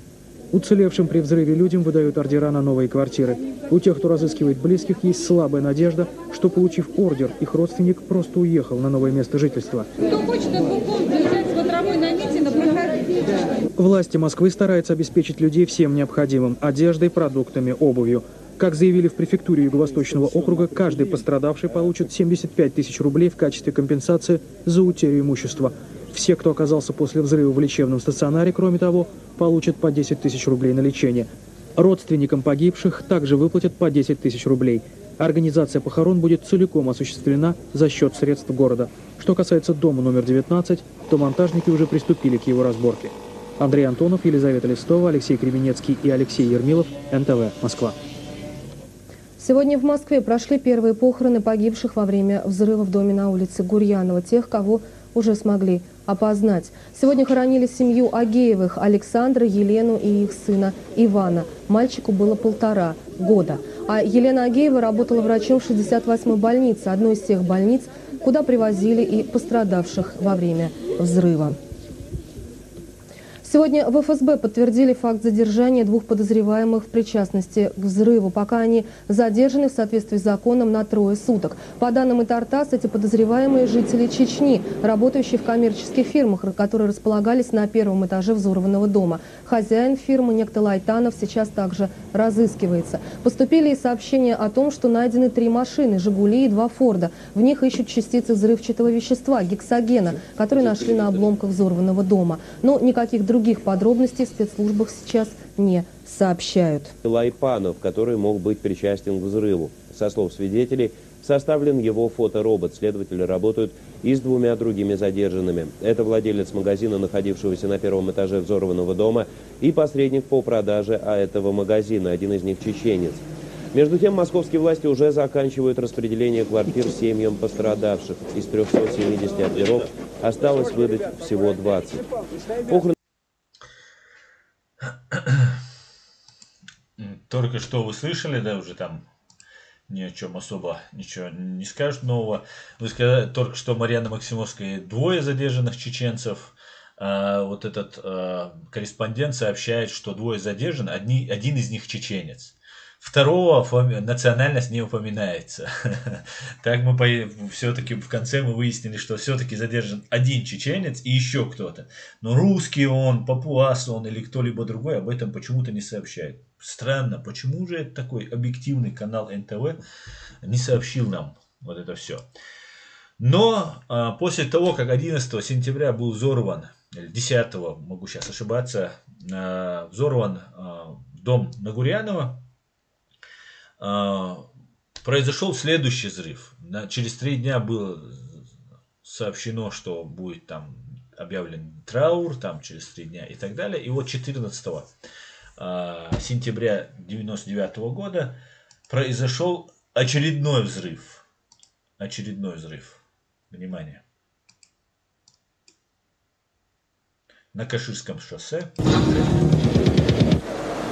Уцелевшим при взрыве людям выдают ордера на новые квартиры. У тех, кто разыскивает близких, есть слабая надежда, что, получив ордер, их родственник просто уехал на новое место жительства. Кто хочет на балкон приезжать смотровой на Митина, проходите. Власти Москвы стараются обеспечить людей всем необходимым – одеждой, продуктами, обувью. Как заявили в префектуре Юго-Восточного округа, каждый пострадавший получит 75 тысяч рублей в качестве компенсации за утерю имущества. Все, кто оказался после взрыва в лечебном стационаре, кроме того, получат по 10 тысяч рублей на лечение. Родственникам погибших также выплатят по 10 тысяч рублей. Организация похорон будет целиком осуществлена за счет средств города. Что касается дома номер 19, то монтажники уже приступили к его разборке. Андрей Антонов, Елизавета Листова, Алексей Кременецкий и Алексей Ермилов, НТВ, Москва. Сегодня в Москве прошли первые похороны погибших во время взрыва в доме на улице Гурьянова, тех, кого уже смогли опознать. Сегодня хоронили семью Агеевых, Александра, Елену и их сына Ивана. Мальчику было 1,5 года. А Елена Агеева работала врачом в 68-й больнице, одной из тех больниц, куда привозили и пострадавших во время взрыва. Сегодня в ФСБ подтвердили факт задержания 2 подозреваемых в причастности к взрыву. Пока они задержаны в соответствии с законом на 3 суток. По данным ИТАР-ТАСС, эти подозреваемые жители Чечни, работающие в коммерческих фирмах, которые располагались на 1-м этаже взорванного дома. Хозяин фирмы, некто Лайтанов, сейчас также разыскивается. Поступили и сообщения о том, что найдены 3 машины, «Жигули» и 2 «Форда». В них ищут частицы взрывчатого вещества, гексогена, которые нашли на обломках взорванного дома. Но никаких других подробностей в спецслужбах сейчас не сообщают. Лайпанов, который мог быть причастен к взрыву. Со слов свидетелей, составлен его фоторобот. Следователи работают и с 2 другими задержанными. Это владелец магазина, находившегося на 1-м этаже взорванного дома, и посредник по продаже этого магазина. Один из них чеченец. Между тем, московские власти уже заканчивают распределение квартир семьям пострадавших. Из 370 ордеров осталось выдать всего 20. Только что вы слышали, да, уже там ни о чем особо ничего не скажут нового. Вы сказали только что Марьяна Максимовская, 2 задержанных чеченцев. Вот этот корреспондент сообщает, что 2 задержан, один из них чеченец. Второго национальность не упоминается. Так мы все-таки в конце мы выяснили, что все-таки задержан один чеченец и еще кто-то. Но русский он, папуас он или кто-либо другой об этом почему-то не сообщает. Странно, почему же такой объективный канал НТВ не сообщил нам вот это все. Но после того, как 11 сентября был взорван, или 10, могу сейчас ошибаться, взорван дом Нагурянова, произошел следующий взрыв. Через 3 дня было сообщено, что будет там объявлен траур, там через 3 дня и так далее. И вот 14 сентября 1999 года произошел очередной взрыв. Очередной взрыв. Внимание. На Каширском шоссе.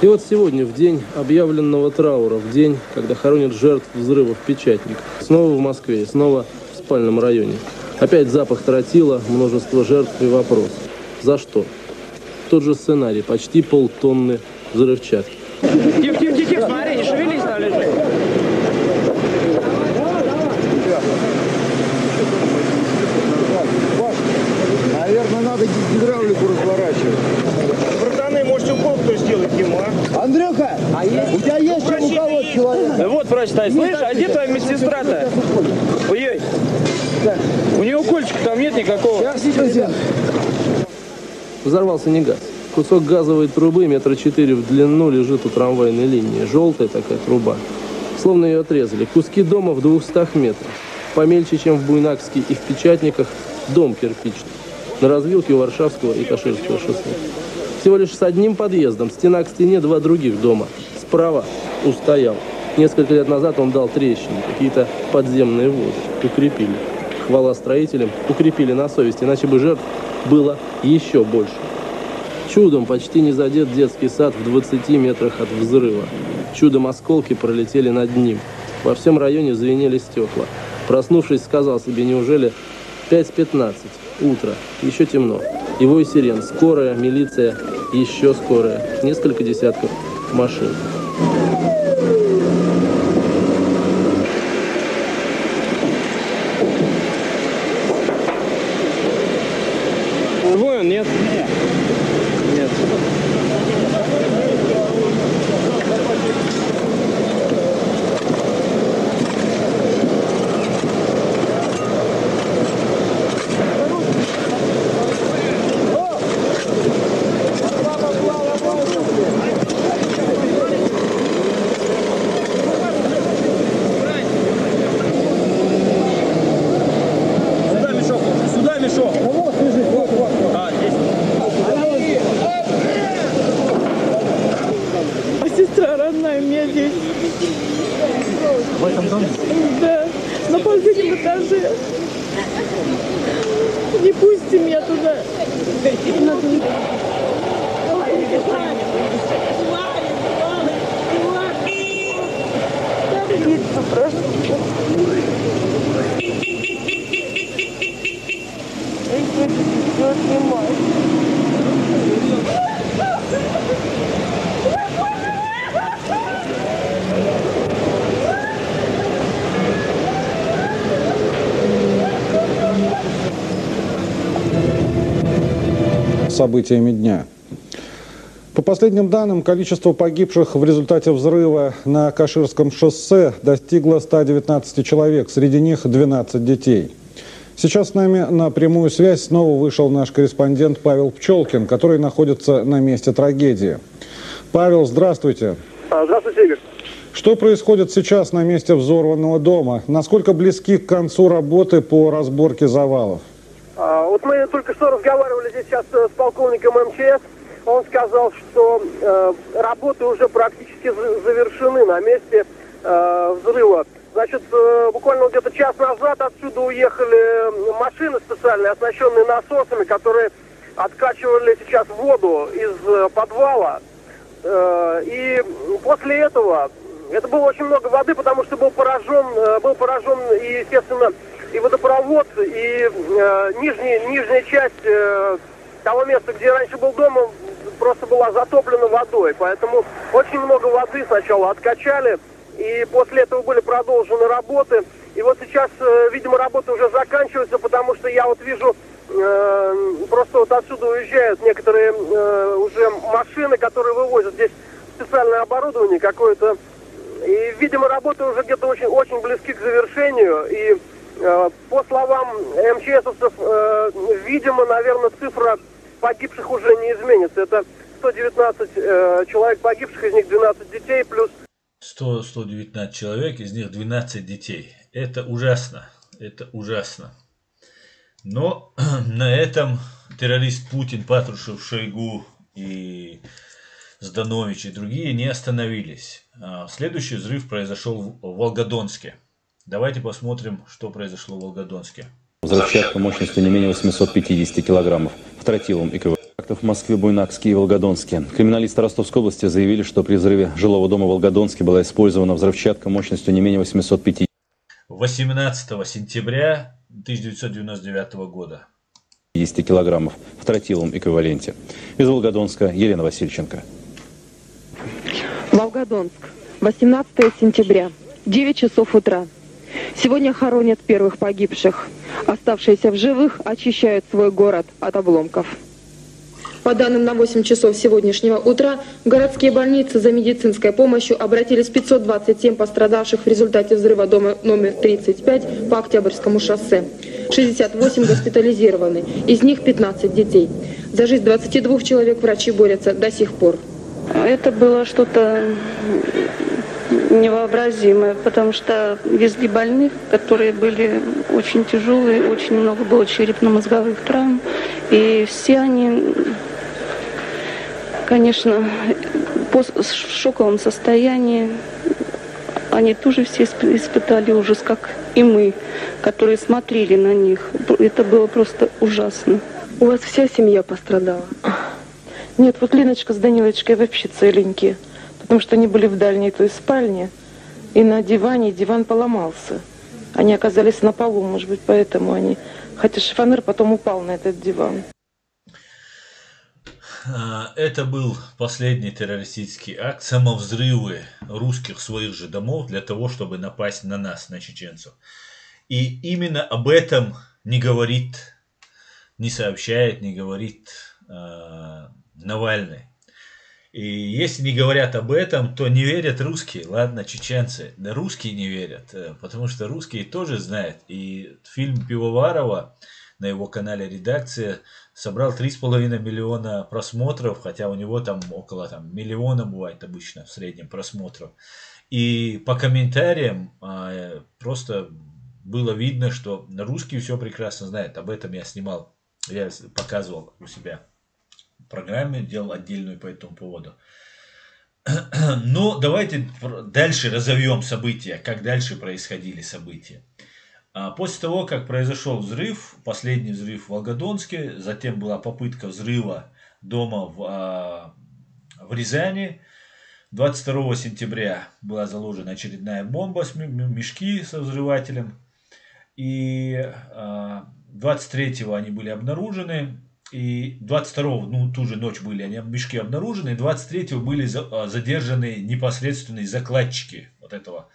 И вот сегодня, в день объявленного траура, в день, когда хоронят жертв взрывов Печатников, снова в Москве, снова в спальном районе. Опять запах тротила, множество жертв и вопрос. За что? Тот же сценарий, почти полтонны взрывчатки. Тихо, смотри, не шевелись, там лежит. Наверное, надо гидравлику разворачивать. Братаны, можете укол кто сделать ему, а? Андрюха, у тебя есть чем уколоть человека? Вот врач стоит. Слышь, а где твоя медсестра-то? Ой-ой. У нее укольчика там нет никакого. Взорвался не газ. Кусок газовой трубы 4 метра в длину лежит у трамвайной линии. Желтая такая труба. Словно ее отрезали. Куски дома в 200 метрах. Помельче, чем в Буйнакске и в Печатниках, дом кирпичный. На развилке у Варшавского и Каширского шоссе. Всего лишь с одним подъездом, стена к стене, 2 других дома. Справа устоял. Несколько лет назад он дал трещины, какие-то подземные воды. Укрепили. Хвала строителям, укрепили на совесть, иначе бы жертв было еще больше. Чудом почти не задет детский сад в 20 метрах от взрыва. Чудом осколки пролетели над ним. Во всем районе звенели стекла. Проснувшись, сказал себе, неужели 5:15, утро, еще темно. И вой сирен, скорая, милиция, еще скорая, несколько десятков машин. Твой он, нет? Нет. Сюда мешок. А, здесь. Сестра родная у меня здесь. В этом доме? Да, на последнем этаже. Не пусти меня туда. Прошу. событиями дня. По последним данным, количество погибших в результате взрыва на Каширском шоссе достигло 119 человек, среди них 12 детей. Сейчас с нами на прямую связь снова вышел наш корреспондент Павел Пчелкин, который находится на месте трагедии. Павел, здравствуйте. Здравствуйте, Игорь. Что происходит сейчас на месте взорванного дома? Насколько близки к концу работы по разборке завалов? Вот мы только что разговаривали здесь сейчас с полковником МЧС. Он сказал, что работы уже практически завершены на месте взрыва. Значит, буквально где-то час назад отсюда уехали машины специальные, оснащенные насосами, которые откачивали сейчас воду из подвала. И после этого, это было очень много воды, потому что был поражен и, естественно, и водопровод, и нижняя часть того места, где раньше был дом, просто была затоплена водой. Поэтому очень много воды сначала откачали, и после этого были продолжены работы. И вот сейчас, видимо, работы уже заканчиваются, потому что я вот вижу, просто вот отсюда уезжают некоторые уже машины, которые вывозят здесь специальное оборудование какое-то. И, видимо, работы уже где-то очень близки к завершению. И по словам МЧСовцев, видимо, наверное, цифра погибших уже не изменится. Это 119 человек погибших, из них 12 детей, плюс 119 человек, из них 12 детей. Это ужасно. Это ужасно. Но на этом террорист Путин, Патрушев, Шойгу и Зданович и другие не остановились. Следующий взрыв произошел в Волгодонске. Давайте посмотрим, что произошло в Волгодонске. Взрывчатка мощностью не менее 850 килограммов в тротиловом эквиваленте. В Москве, Буйнакске и Волгодонске. Криминалисты Ростовской области заявили, что при взрыве жилого дома в Волгодонске была использована взрывчатка мощностью не менее 850. 18 сентября 1999 года. 50 килограммов в тротиловом эквиваленте. Из Волгодонска Елена Васильченко. Волгодонск. 18 сентября. 9 часов утра. Сегодня хоронят первых погибших. Оставшиеся в живых очищают свой город от обломков. По данным на 8 часов сегодняшнего утра, в городские больницы за медицинской помощью обратились 527 пострадавших в результате взрыва дома номер 35 по Октябрьскому шоссе. 68 госпитализированы, из них 15 детей. За жизнь 22 человек врачи борются до сих пор. Это было что-то невообразимое, потому что везли больных, которые были очень тяжелые, очень много было черепно-мозговых травм, и все они, конечно, в шоковом состоянии. Они тоже все испытали ужас, как и мы, которые смотрели на них. Это было просто ужасно. У вас вся семья пострадала? Нет, вот Леночка с Данилочкой вообще целенькие, потому что они были в дальней той спальне, и на диване диван поломался. Они оказались на полу, может быть, поэтому они... Хотя шифонер потом упал на этот диван. Это был последний террористический акт, самовзрывы русских своих же домов для того, чтобы напасть на нас, на чеченцев. И именно об этом не говорит, не сообщает, не говорит Навальный. И если не говорят об этом, то не верят русские, ладно, чеченцы, да русские не верят, потому что русские тоже знают. И фильм Пивоварова на его канале «Редакция» собрал 3,5 миллиона просмотров, хотя у него там около миллиона бывает обычно в среднем просмотров. И по комментариям просто было видно, что русские все прекрасно знают. Об этом я снимал, я показывал у себя в программе, делал отдельную по этому поводу. Но давайте дальше разовьем события, как дальше происходили события. После того, как произошел взрыв, последний взрыв в Волгодонске, затем была попытка взрыва дома в Рязани. 22 сентября была заложена очередная бомба, мешки со взрывателем. И 23-го они были обнаружены. И 22-го, ту же ночь были мешки обнаружены. И 23-го были задержаны непосредственные закладчики вот этого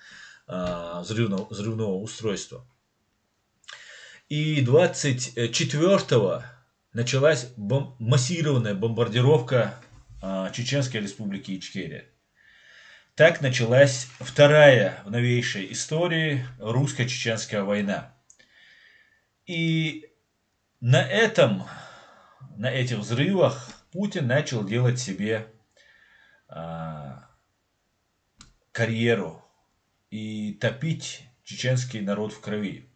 взрывного устройства. И 24 началась массированная бомбардировка Чеченской республики Ичкерия. Так началась вторая в новейшей истории русско-чеченская война. И на этих взрывах Путин начал делать себе карьеру и топить чеченский народ в крови.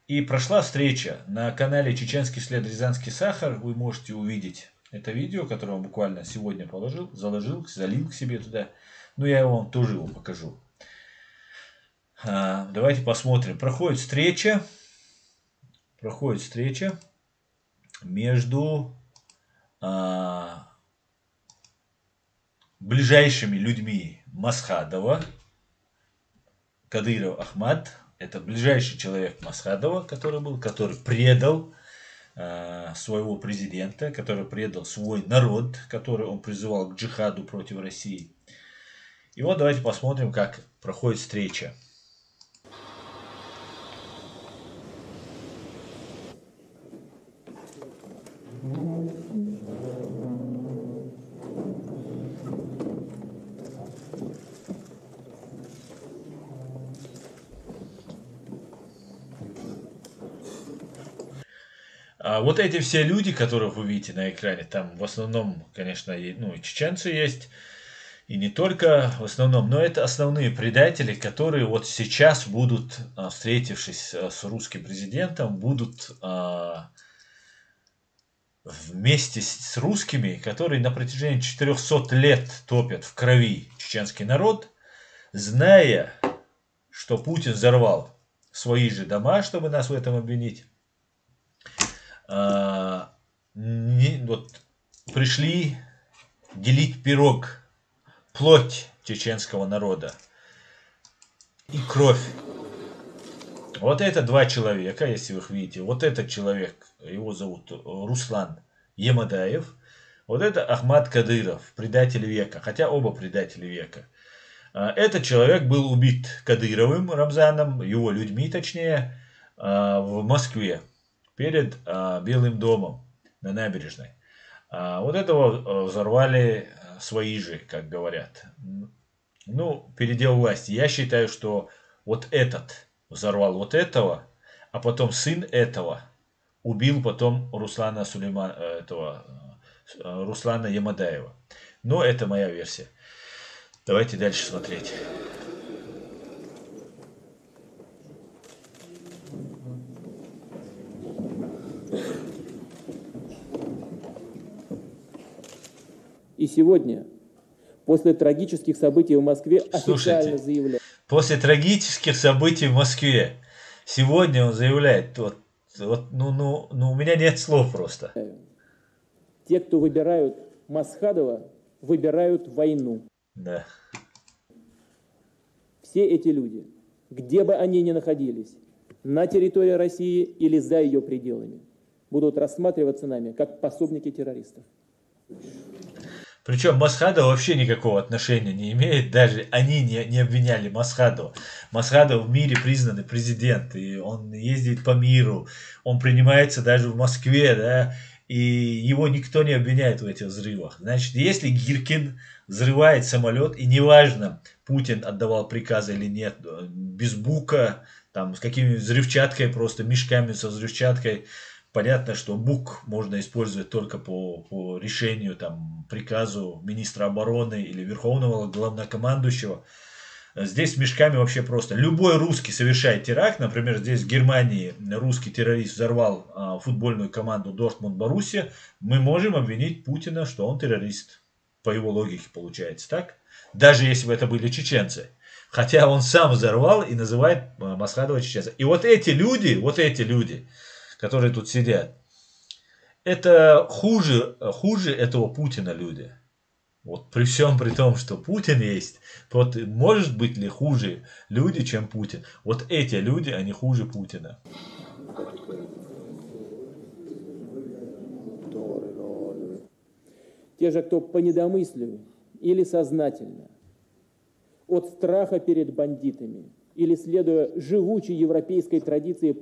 И прошла встреча на канале «Чеченский след. Рязанский сахар». Вы можете увидеть это видео, которое он буквально сегодня залил к себе туда. Ну, я вам тоже его покажу. Давайте посмотрим. Проходит встреча между ближайшими людьми Масхадова. Кадыров Ахмад, это ближайший человек Масхадова, который предал своего президента, который предал свой народ, который он призывал к джихаду против России. И вот давайте посмотрим, как проходит встреча. Вот эти все люди, которых вы видите на экране, там в основном, конечно, и чеченцы есть, и не только в основном, но это основные предатели, которые вот сейчас будут, встретившись с русским президентом, будут вместе с русскими, которые на протяжении 400 лет топят в крови чеченский народ, зная, что Путин взорвал свои же дома, чтобы нас в этом обвинить, пришли делить пирог, плоть чеченского народа и кровь. Вот это два человека, если вы их видите. Вот этот человек, его зовут Руслан Емадаев. Вот это Ахмад Кадыров, предатель века. Хотя оба предатели века. Этот человек был убит Кадыровым Рамзаном, его людьми точнее, в Москве. Перед Белым домом на набережной. Вот этого взорвали свои же, как говорят. Ну, передел власти. Я считаю, что вот этот взорвал вот этого, а потом сын этого убил потом Руслана Емадаева. Но это моя версия. Давайте дальше смотреть. И сегодня, после трагических событий в Москве, официально заявляет. После трагических событий в Москве, сегодня он заявляет, у меня нет слов просто. Те, кто выбирают Масхадова, выбирают войну. Да. Все эти люди, где бы они ни находились, на территории России или за ее пределами, будут рассматриваться нами как пособники террористов. Причем Масхадов вообще никакого отношения не имеет, даже они не обвиняли Масхадова. Масхадов в мире признанный президент, и он ездит по миру, он принимается даже в Москве, да, и его никто не обвиняет в этих взрывах. Значит, если Гиркин взрывает самолет, и неважно, Путин отдавал приказы или нет, без бука, там, с какими-нибудь взрывчаткой, просто мешками со взрывчаткой, понятно, что БУК можно использовать только по решению, там, приказу министра обороны или верховного главнокомандующего. Здесь мешками вообще просто. Любой русский совершает теракт. Например, здесь в Германии русский террорист взорвал футбольную команду Дортмунд-Боруссия. Мы можем обвинить Путина, что он террорист. По его логике получается так. Даже если бы это были чеченцы. Хотя он сам взорвал и называет Масхадова чеченцем. И вот эти люди, которые тут сидят, это хуже этого Путина люди. Вот при всем при том, что Путин есть, вот может быть ли хуже люди, чем Путин? Вот эти люди, они хуже Путина. Те же, кто по недомыслию или сознательно, от страха перед бандитами или следуя живучей европейской традиции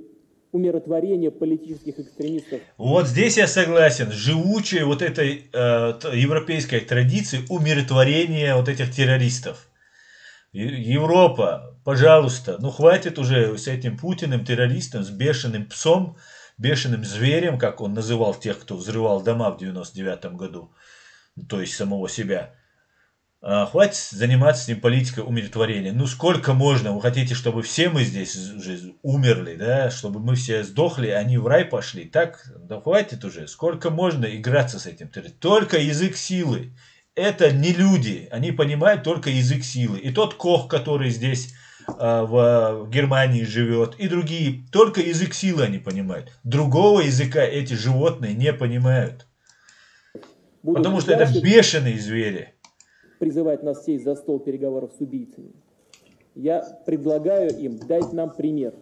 умиротворения политических экстремистов. Вот здесь я согласен. Живучей вот этой европейской традиции умиротворения вот этих террористов. Европа, пожалуйста, ну хватит уже с этим Путиным, террористом, с бешеным псом, бешеным зверем, как он называл тех, кто взрывал дома в 99 году, то есть самого себя. Хватит заниматься с ним политикой умиротворения. Ну сколько можно? Вы хотите, чтобы все мы здесь уже умерли, да? Чтобы мы все сдохли, они в рай пошли? Так, да хватит уже. Сколько можно играться с этим? Только язык силы. Это не люди. Они понимают только язык силы. И тот Кох, который здесь в Германии живет, и другие, только язык силы они понимают. Другого языка эти животные не понимают. Потому что это бешеные звери. Призывать нас сесть за стол переговоров с убийцами. Я предлагаю им дать нам пример.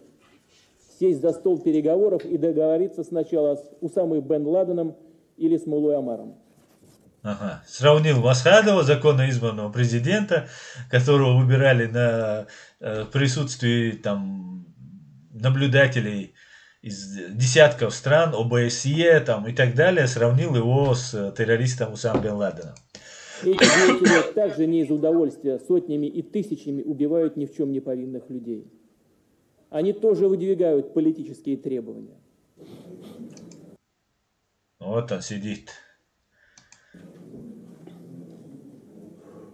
Сесть за стол переговоров и договориться сначала с Усамой бен Ладеном или с Муллой Омаром. Ага. Сравнил Масхадова, законно избранного президента, которого выбирали на присутствии там наблюдателей из десятков стран, ОБСЕ там, и так далее, сравнил его с террористом Усамой бен Ладеном. Эти деятели также не из удовольствия сотнями и тысячами убивают ни в чем не повинных людей. Они тоже выдвигают политические требования. Вот он сидит.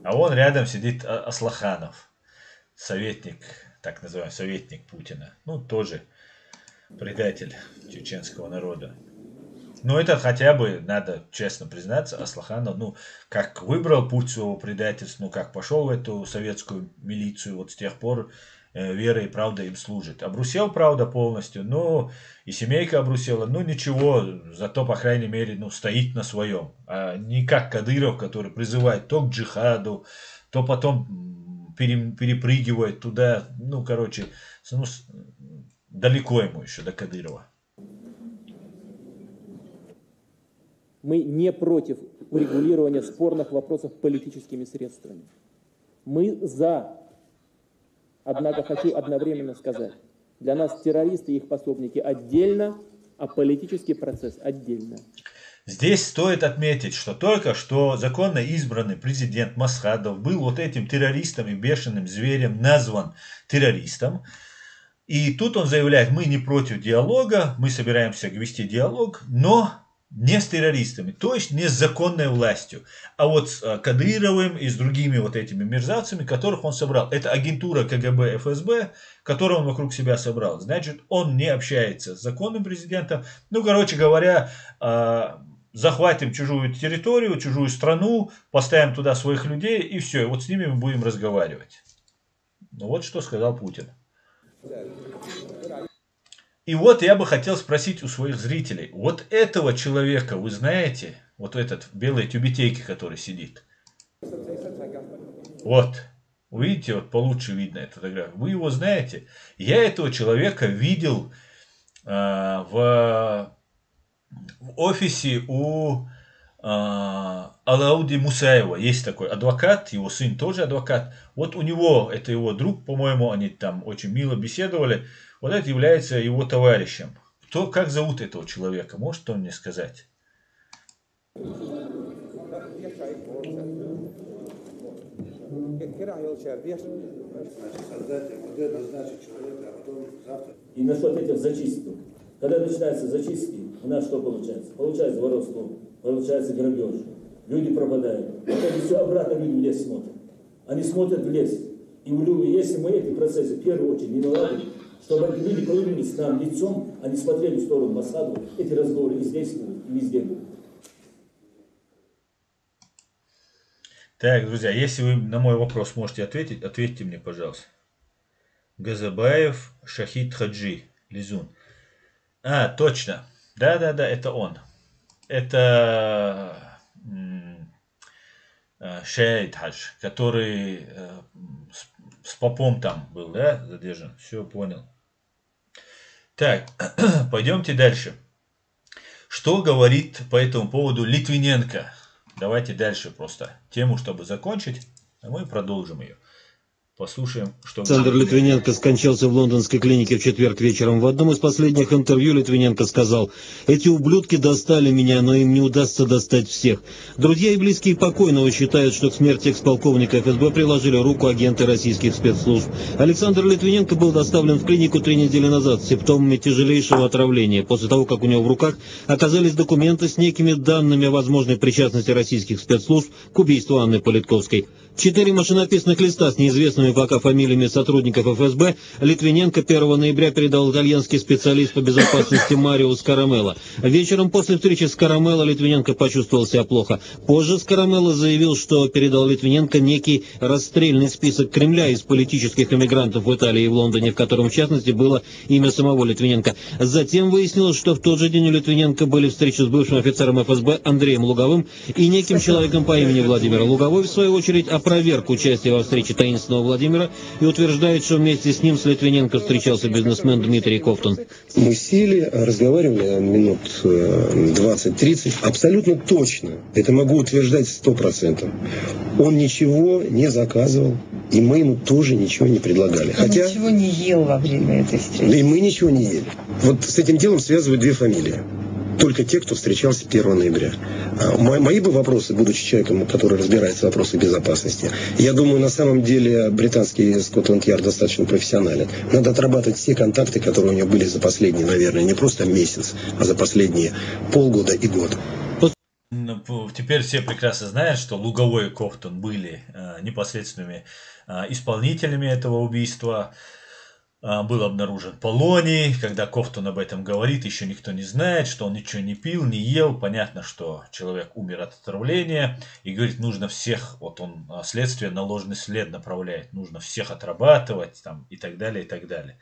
А вон рядом сидит Аслаханов, советник, так называемый советник Путина. Ну, тоже предатель чеченского народа. Но это хотя бы, надо честно признаться, Аслаханов, ну, как выбрал путь своего предательства, ну, как пошел в эту советскую милицию, вот с тех пор вера и правда им служит. Обрусел, правда, полностью, но и семейка обрусела, ну, ничего, зато, по крайней мере, ну, стоит на своем. А не как Кадыров, который призывает то к джихаду, то потом перепрыгивает туда, ну, короче, ну, далеко ему еще до Кадырова. Мы не против урегулирования спорных вопросов политическими средствами. Мы за. Однако хочу одновременно сказать, для нас террористы и их пособники отдельно, а политический процесс отдельно. Здесь стоит отметить, что только что законно избранный президент Масхадов был вот этим террористом и бешеным зверем назван террористом. И тут он заявляет, мы не против диалога, мы собираемся вести диалог, но не с террористами, то есть не с законной властью, а вот с Кадыровым и с другими вот этими мерзавцами, которых он собрал. Это агентура КГБ, ФСБ, которую он вокруг себя собрал. Значит, он не общается с законным президентом. Ну, короче говоря, захватим чужую территорию, чужую страну, поставим туда своих людей и все, и вот с ними мы будем разговаривать. Ну, вот что сказал Путин. И вот я бы хотел спросить у своих зрителей, вот этого человека вы знаете, вот этот в белой тюбетейке, который сидит? Вот, увидите, вот получше видно эту фотографию. Вы его знаете? Я этого человека видел в офисе у Алауди Мусаева. Есть такой адвокат, его сын тоже адвокат. Вот у него, это его друг, по-моему, они там очень мило беседовали. Вот это является его товарищем. Кто, как зовут этого человека? Может кто мне сказать? И насчет этих зачисток. Когда начинаются зачистки, у нас что получается? Получается воровство, получается грабеж. Люди пропадают. Потом все обратно люди в лес смотрят. Они смотрят в лес. И если мы эти процессы в первую очередь не наладим, чтобы эти люди повернулись к нам лицом, они смотрели в сторону Масаду, эти разговоры и здесь будут, и везде будут. Так, друзья, если вы на мой вопрос можете ответить, ответьте мне, пожалуйста. Газабаев Шахид Хаджи, Лизун. А, точно. Да, это он. Это Шахид Хадж, который с попом там был, да, задержан. Все, понял. Так, пойдемте дальше. Что говорит по этому поводу Литвиненко? Давайте дальше просто тему, чтобы закончить, а мы продолжим ее. Послушаем, что... Александр Литвиненко скончался в лондонской клинике в четверг вечером. В одном из последних интервью Литвиненко сказал: «Эти ублюдки достали меня, но им не удастся достать всех». Друзья и близкие покойного считают, что к смерти экс-полковника ФСБ приложили руку агенты российских спецслужб. Александр Литвиненко был доставлен в клинику 3 недели назад с симптомами тяжелейшего отравления, после того, как у него в руках оказались документы с некими данными о возможной причастности российских спецслужб к убийству Анны Политковской. 4 машинописных листа с неизвестными пока фамилиями сотрудников ФСБ Литвиненко 1 ноября передал итальянский специалист по безопасности Марио Скарамелло. Вечером после встречи с Скарамелло Литвиненко почувствовал себя плохо. Позже Скарамелло заявил, что передал Литвиненко некий расстрельный список Кремля из политических эмигрантов в Италии и в Лондоне, в котором в частности было имя самого Литвиненко. Затем выяснилось, что в тот же день у Литвиненко были встречи с бывшим офицером ФСБ Андреем Луговым и неким человеком по имени Владимир Луговой, в свою очередь, опроверг участие во встрече таинственного Владимира и утверждает, что вместе с ним с Литвиненко встречался бизнесмен Дмитрий Ковтун. Мы сели, разговаривали минут 20-30. Абсолютно точно, это могу утверждать 100%. Он ничего не заказывал, и мы ему тоже ничего не предлагали. Хотя ничего не ел во время этой встречи. Да и мы ничего не ели. Вот с этим делом связывают 2 фамилии. Только те, кто встречался 1 ноября. Мои бы вопросы, будучи человеком, который разбирается в вопросах безопасности, я думаю, на самом деле британский Скотланд-Ярд достаточно профессионален. Надо отрабатывать все контакты, которые у него были за последние, наверное, не просто месяц, а за последние полгода и год. Теперь все прекрасно знают, что Луговой и Ковтун были непосредственными исполнителями этого убийства. Был обнаружен полоний. Когда Ковтун об этом говорит, еще никто не знает, что он ничего не пил, не ел. Понятно, что человек умер от отравления. И говорит, нужно всех, вот он следствие на ложный след направляет, нужно всех отрабатывать там, и так далее, и так далее.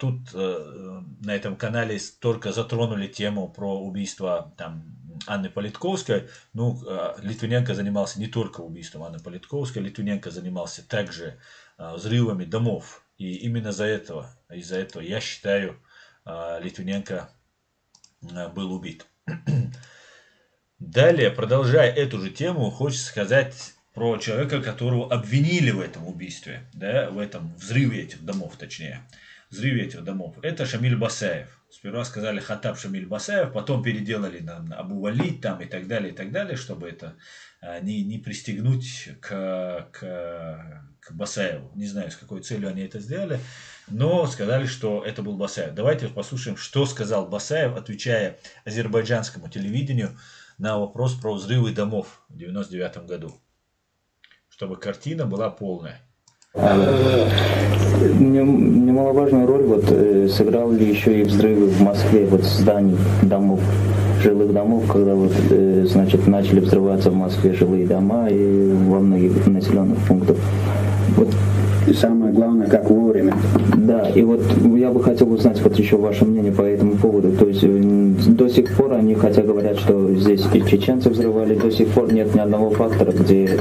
Тут на этом канале только затронули тему про убийство там, Анны Политковской. Ну, Литвиненко занимался не только убийством Анны Политковской, Литвиненко занимался также взрывами домов. И именно из-за этого, я считаю, Литвиненко был убит. Далее, продолжая эту же тему, хочется сказать про человека, которого обвинили в этом убийстве, да, в этом взрыве этих домов, точнее. Взрыве этих домов. Это Шамиль Басаев. Сперва сказали Хатаб Шамиль Басаев, потом переделали на Абу Валид там и так далее, чтобы это не пристегнуть к Басаеву. Не знаю, с какой целью они это сделали, но сказали, что это был Басаев. Давайте послушаем, что сказал Басаев, отвечая азербайджанскому телевидению на вопрос про взрывы домов в 1999 году, чтобы картина была полная. Немаловажную роль сыграл ли еще и взрывы в Москве зданий, домов, жилых домов, когда начали взрываться в Москве жилые дома и во многих населенных пунктах. И самое главное, как вовремя. Да, и я бы хотел узнать еще ваше мнение по этому поводу. То есть до сих пор они, хотя говорят, что здесь и чеченцы взрывали, до сих пор нет ни одного фактора, где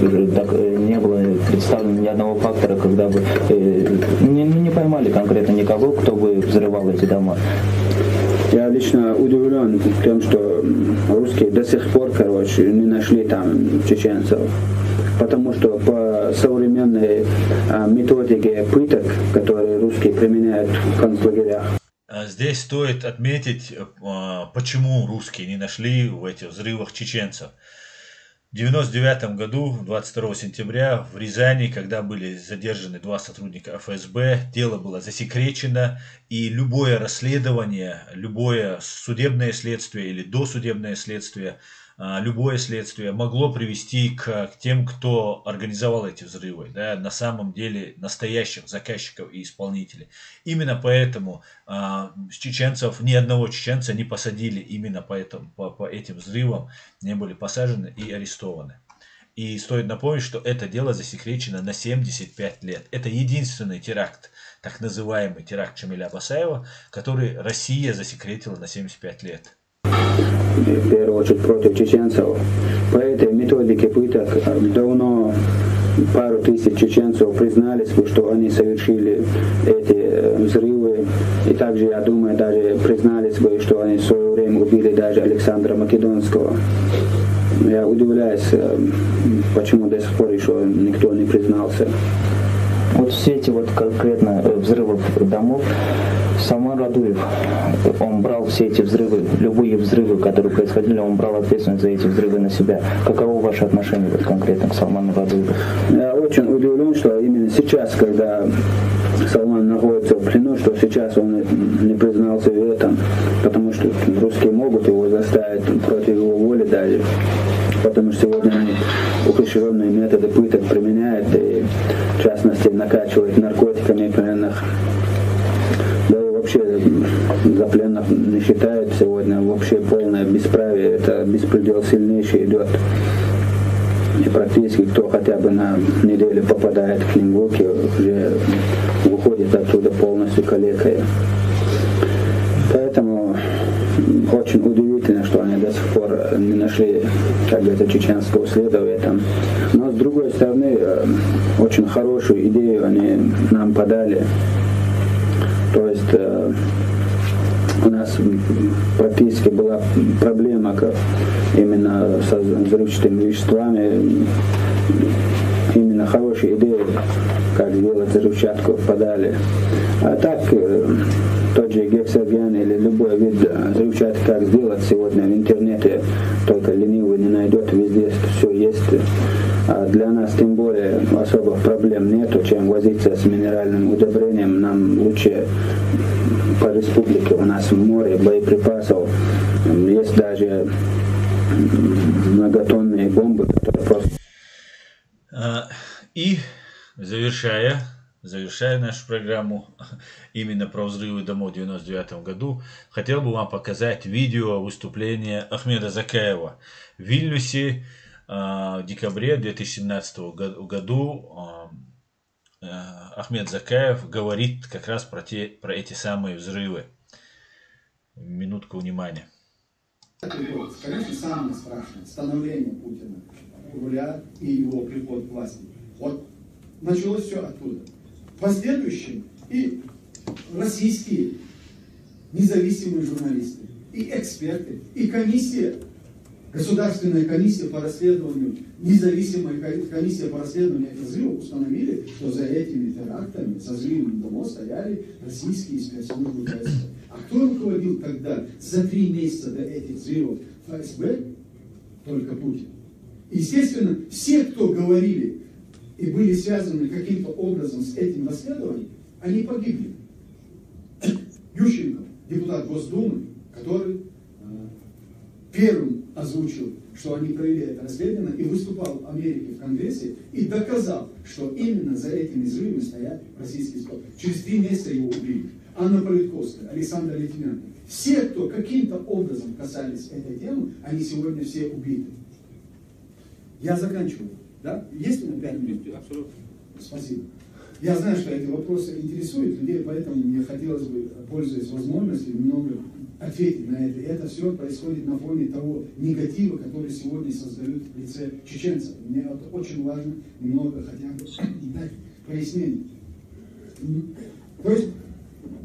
не было представлено ни одного фактора, когда бы не поймали конкретно никого, кто бы взрывал эти дома. Я лично удивлен тем, что русские до сих пор, не нашли там чеченцев. Потому что по современной методике пыток, которые русские применяют в концлагерях. Здесь стоит отметить, почему русские не нашли в этих взрывах чеченцев. В 1999 году, 22 сентября, в Рязани, когда были задержаны 2 сотрудника ФСБ, дело было засекречено, и любое расследование, любое судебное следствие или досудебное следствие, любое следствие могло привести к тем, кто организовал эти взрывы, да, на самом деле настоящих заказчиков и исполнителей. Именно поэтому чеченцев, ни одного чеченца не посадили, именно по этим взрывам не были посажены и арестованы. И стоит напомнить, что это дело засекречено на 75 лет. Это единственный теракт, так называемый теракт Шамиля Басаева, который Россия засекретила на 75 лет. В первую очередь против чеченцев. По этой методике пыток давно пару тысяч чеченцев признались бы, что они совершили эти взрывы. И также, я думаю, даже признались бы, что они в свое время убили даже Александра Македонского. Я удивляюсь, почему до сих пор еще никто не признался. Вот все эти вот конкретно взрывов домов, Салман Радуев, он брал все эти взрывы, любые взрывы, которые происходили, он брал ответственность за эти взрывы на себя. Каково ваше отношение вот конкретно к Салману Радуеву? Я очень удивлен, что именно сейчас, когда Салман находится в плену, что сейчас он не признался в этом, потому что русские могут его заставить против его воли даже, потому что сегодня они ухищренные методы пыток применяют, и в частности накачивают наркотиками пленных. Да и вообще за пленных не считают сегодня, вообще полное бесправие, это беспредел сильнейший идет. И практически кто хотя бы на неделю попадает к ним в руки, уже выходит оттуда полностью калекой. Поэтому очень удивительно, что они до сих пор не нашли, как говорится, чеченского следа в этом. Но с другой стороны, очень хорошую идею они нам подали. То есть у нас практически была проблема именно со взрывчатыми веществами. Именно хорошие идеи, как сделать взрывчатку, подали. А так, тот же гексоген или любой вид взрывчатки, как сделать сегодня в интернете, только ленивый не найдет, везде все есть. А для нас тем более особых проблем нету, чем возиться с минеральным удобрением. Нам лучше по республике, у нас море боеприпасов, есть даже многотонные бомбы, которые просто... И завершая нашу программу именно про взрывы домов в 1999 году, хотел бы вам показать видео выступления Ахмеда Закаева в Вильнюсе в декабре 2017 году. Ахмед Закаев говорит как раз про эти самые взрывы. Минутку внимания. Конечно, самое страшное становление Путина у руля и его приход к власти. Вот началось все оттуда. Последующие и российские независимые журналисты, и эксперты, и комиссия, государственная комиссия по расследованию, независимая комиссия по расследованию этих взрывов установили, что за этими терактами, за взрывом домов стояли российские спецслужбы ФСБ. А кто руководил тогда за 3 месяца до этих взрывов ФСБ? Только Путин. Естественно, все, кто говорили и были связаны каким-то образом с этим расследованием, они погибли. Ющенко, депутат Госдумы, который первым озвучил, что они провели это расследование, и выступал в Америке в Конгрессе и доказал, что именно за этими взрывами стоят российские спецслужбы. Через 3 месяца его убили. Анна Политковская, Александр Литвиненко. Все, кто каким-то образом касались этой темы, они сегодня все убиты. Я заканчиваю. Да? Есть у меня 5 минут? Абсолютно. Спасибо. Я знаю, что эти вопросы интересуют людей, поэтому мне хотелось бы, пользуясь возможностью, немного ответить на это. И это все происходит на фоне того негатива, который сегодня создают в лице чеченцев. Мне это очень важно немного хотя бы дать пояснение. То есть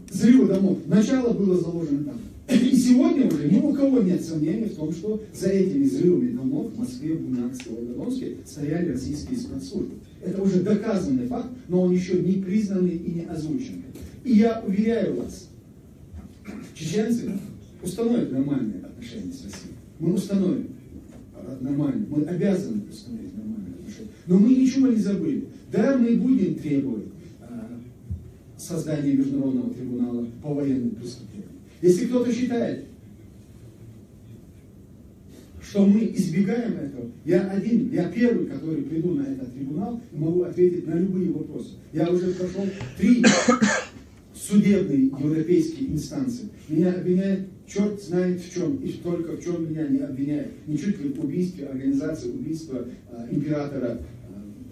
взрывы домов. Начало было заложено там. И сегодня уже ни у кого нет сомнений в том, что за этими взрывами домов в Москве, в Буйнакске, в Волгодонске стояли российские спецслужбы. Это уже доказанный факт, но он еще не признанный и не озвученный. И я уверяю вас, чеченцы установят нормальные отношения с Россией. Мы установим нормальные, мы обязаны установить нормальные отношения. Но мы ничего не забыли. Да, мы будем требовать создания международного трибунала по военным преступлениям. Если кто-то считает, что мы избегаем этого, я первый, который приду на этот трибунал и могу ответить на любые вопросы. Я уже прошел 3 судебные европейские инстанции. Меня обвиняют, черт знает в чем, и только в чем меня не обвиняют. Не чуть ли в убийстве организации убийства императора,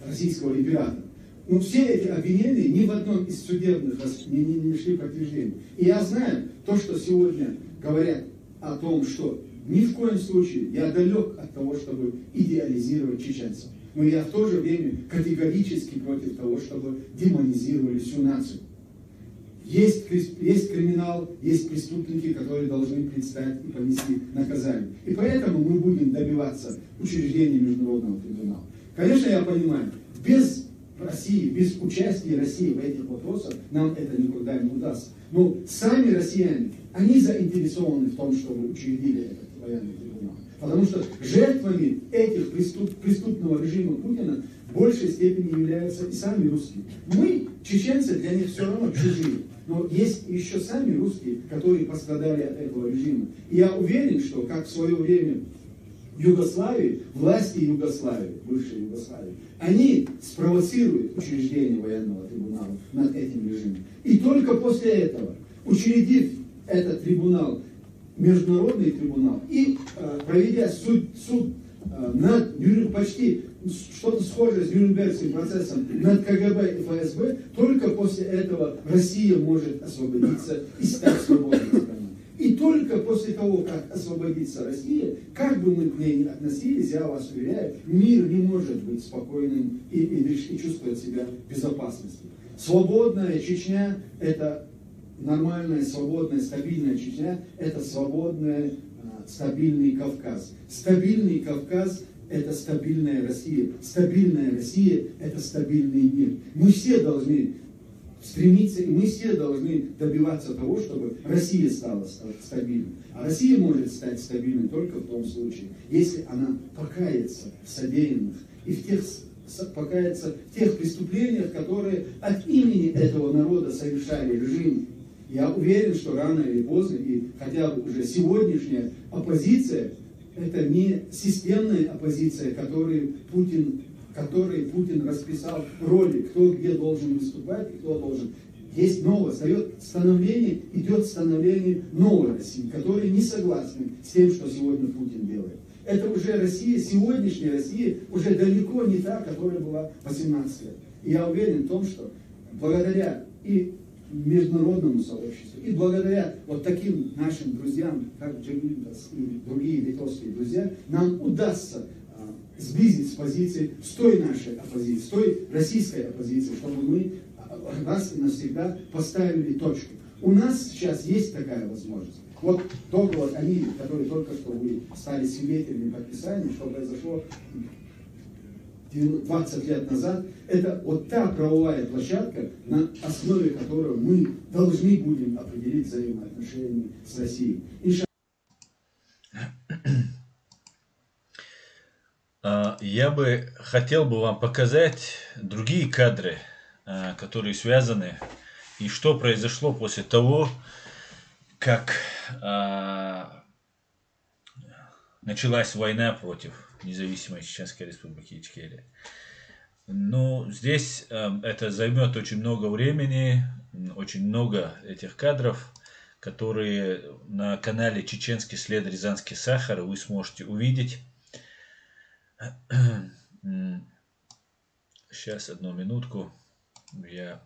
российского императора. Но все эти обвинения ни в одном из судебных не нашли подтверждения. И я знаю, то, что сегодня говорят о том, что ни в коем случае я далек от того, чтобы идеализировать чеченцев. Но я в то же время категорически против того, чтобы демонизировали всю нацию. Есть криминал, есть преступники, которые должны предстать и понести наказание. И поэтому мы будем добиваться учреждения Международного трибунала. Конечно, я понимаю, без России, без участия России в этих вопросах нам это никогда не удастся. Но сами россияне, они заинтересованы в том, чтобы учредили этот военный трибунал. Потому что жертвами этих преступного режима Путина в большей степени являются и сами русские. Мы, чеченцы, для них все равно чужие. Но есть еще сами русские, которые пострадали от этого режима. И я уверен, что как в свое время Югославии, власти Югославии, бывшей Югославии, они спровоцируют учреждение военного трибунала над этим режимом. И только после этого, учредив этот трибунал, международный трибунал, и проведя суд над почти что-то схожее с Нюрнбергским процессом над КГБ и ФСБ, только после этого Россия может освободиться и стать свободной страной. И только после того, как освободится Россия, как бы мы к ней ни относились, я вас уверяю, мир не может быть спокойным и чувствовать себя в безопасности. Свободная Чечня – это нормальная, свободная, стабильная Чечня – это свободная, стабильный Кавказ. Стабильный Кавказ – это стабильная Россия. Стабильная Россия – это стабильный мир. Мы все должны стремиться, и мы все должны добиваться того, чтобы Россия стала стабильной. А Россия может стать стабильной только в том случае, если она покается в содеянных и покается в тех преступлениях, которые от имени этого народа совершали режим. Я уверен, что рано или поздно, и хотя бы уже сегодняшняя оппозиция, это не системная оппозиция, которой Путин расписал роли, кто где должен выступать и кто должен. Есть новое, идет становление новой России, которые не согласны с тем, что сегодня Путин делает. Это уже Россия, сегодняшняя Россия, уже далеко не та, которая была 18 лет. И я уверен в том, что благодаря и международному сообществу, и благодаря вот таким нашим друзьям, как Джавидас и другие литовские друзья, нам удастся сблизить с позицией, с той нашей оппозицией, с той российской оппозицией, чтобы мы раз и навсегда поставили точку. У нас сейчас есть такая возможность. Вот договор о мире, который только что вы стали свидетелями подписания, что произошло 20 лет назад, это вот та правовая площадка, на основе которой мы должны будем определить взаимоотношения с Россией. Я бы хотел вам показать другие кадры, которые связаны, и что произошло после того, как началась война против независимой Чеченской Республики Ичкерия. Ну, здесь это займет очень много времени, очень много этих кадров, которые на канале «Чеченский след. Рязанский сахар» вы сможете увидеть. Сейчас, одну минутку, я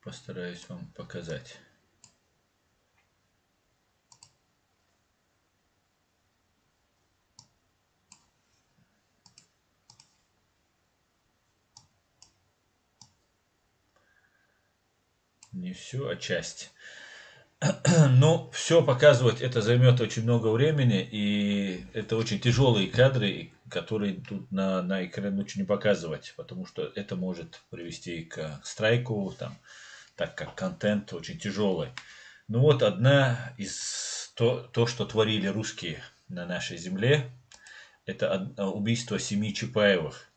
постараюсь вам показать. Не все, а часть. Но все показывать это займет очень много времени, и это очень тяжелые кадры, которые тут на экране лучше не показывать, потому что это может привести к страйку, так как контент очень тяжелый. Ну вот одна из то, что творили русские на нашей земле, это убийство 7 Чапановых.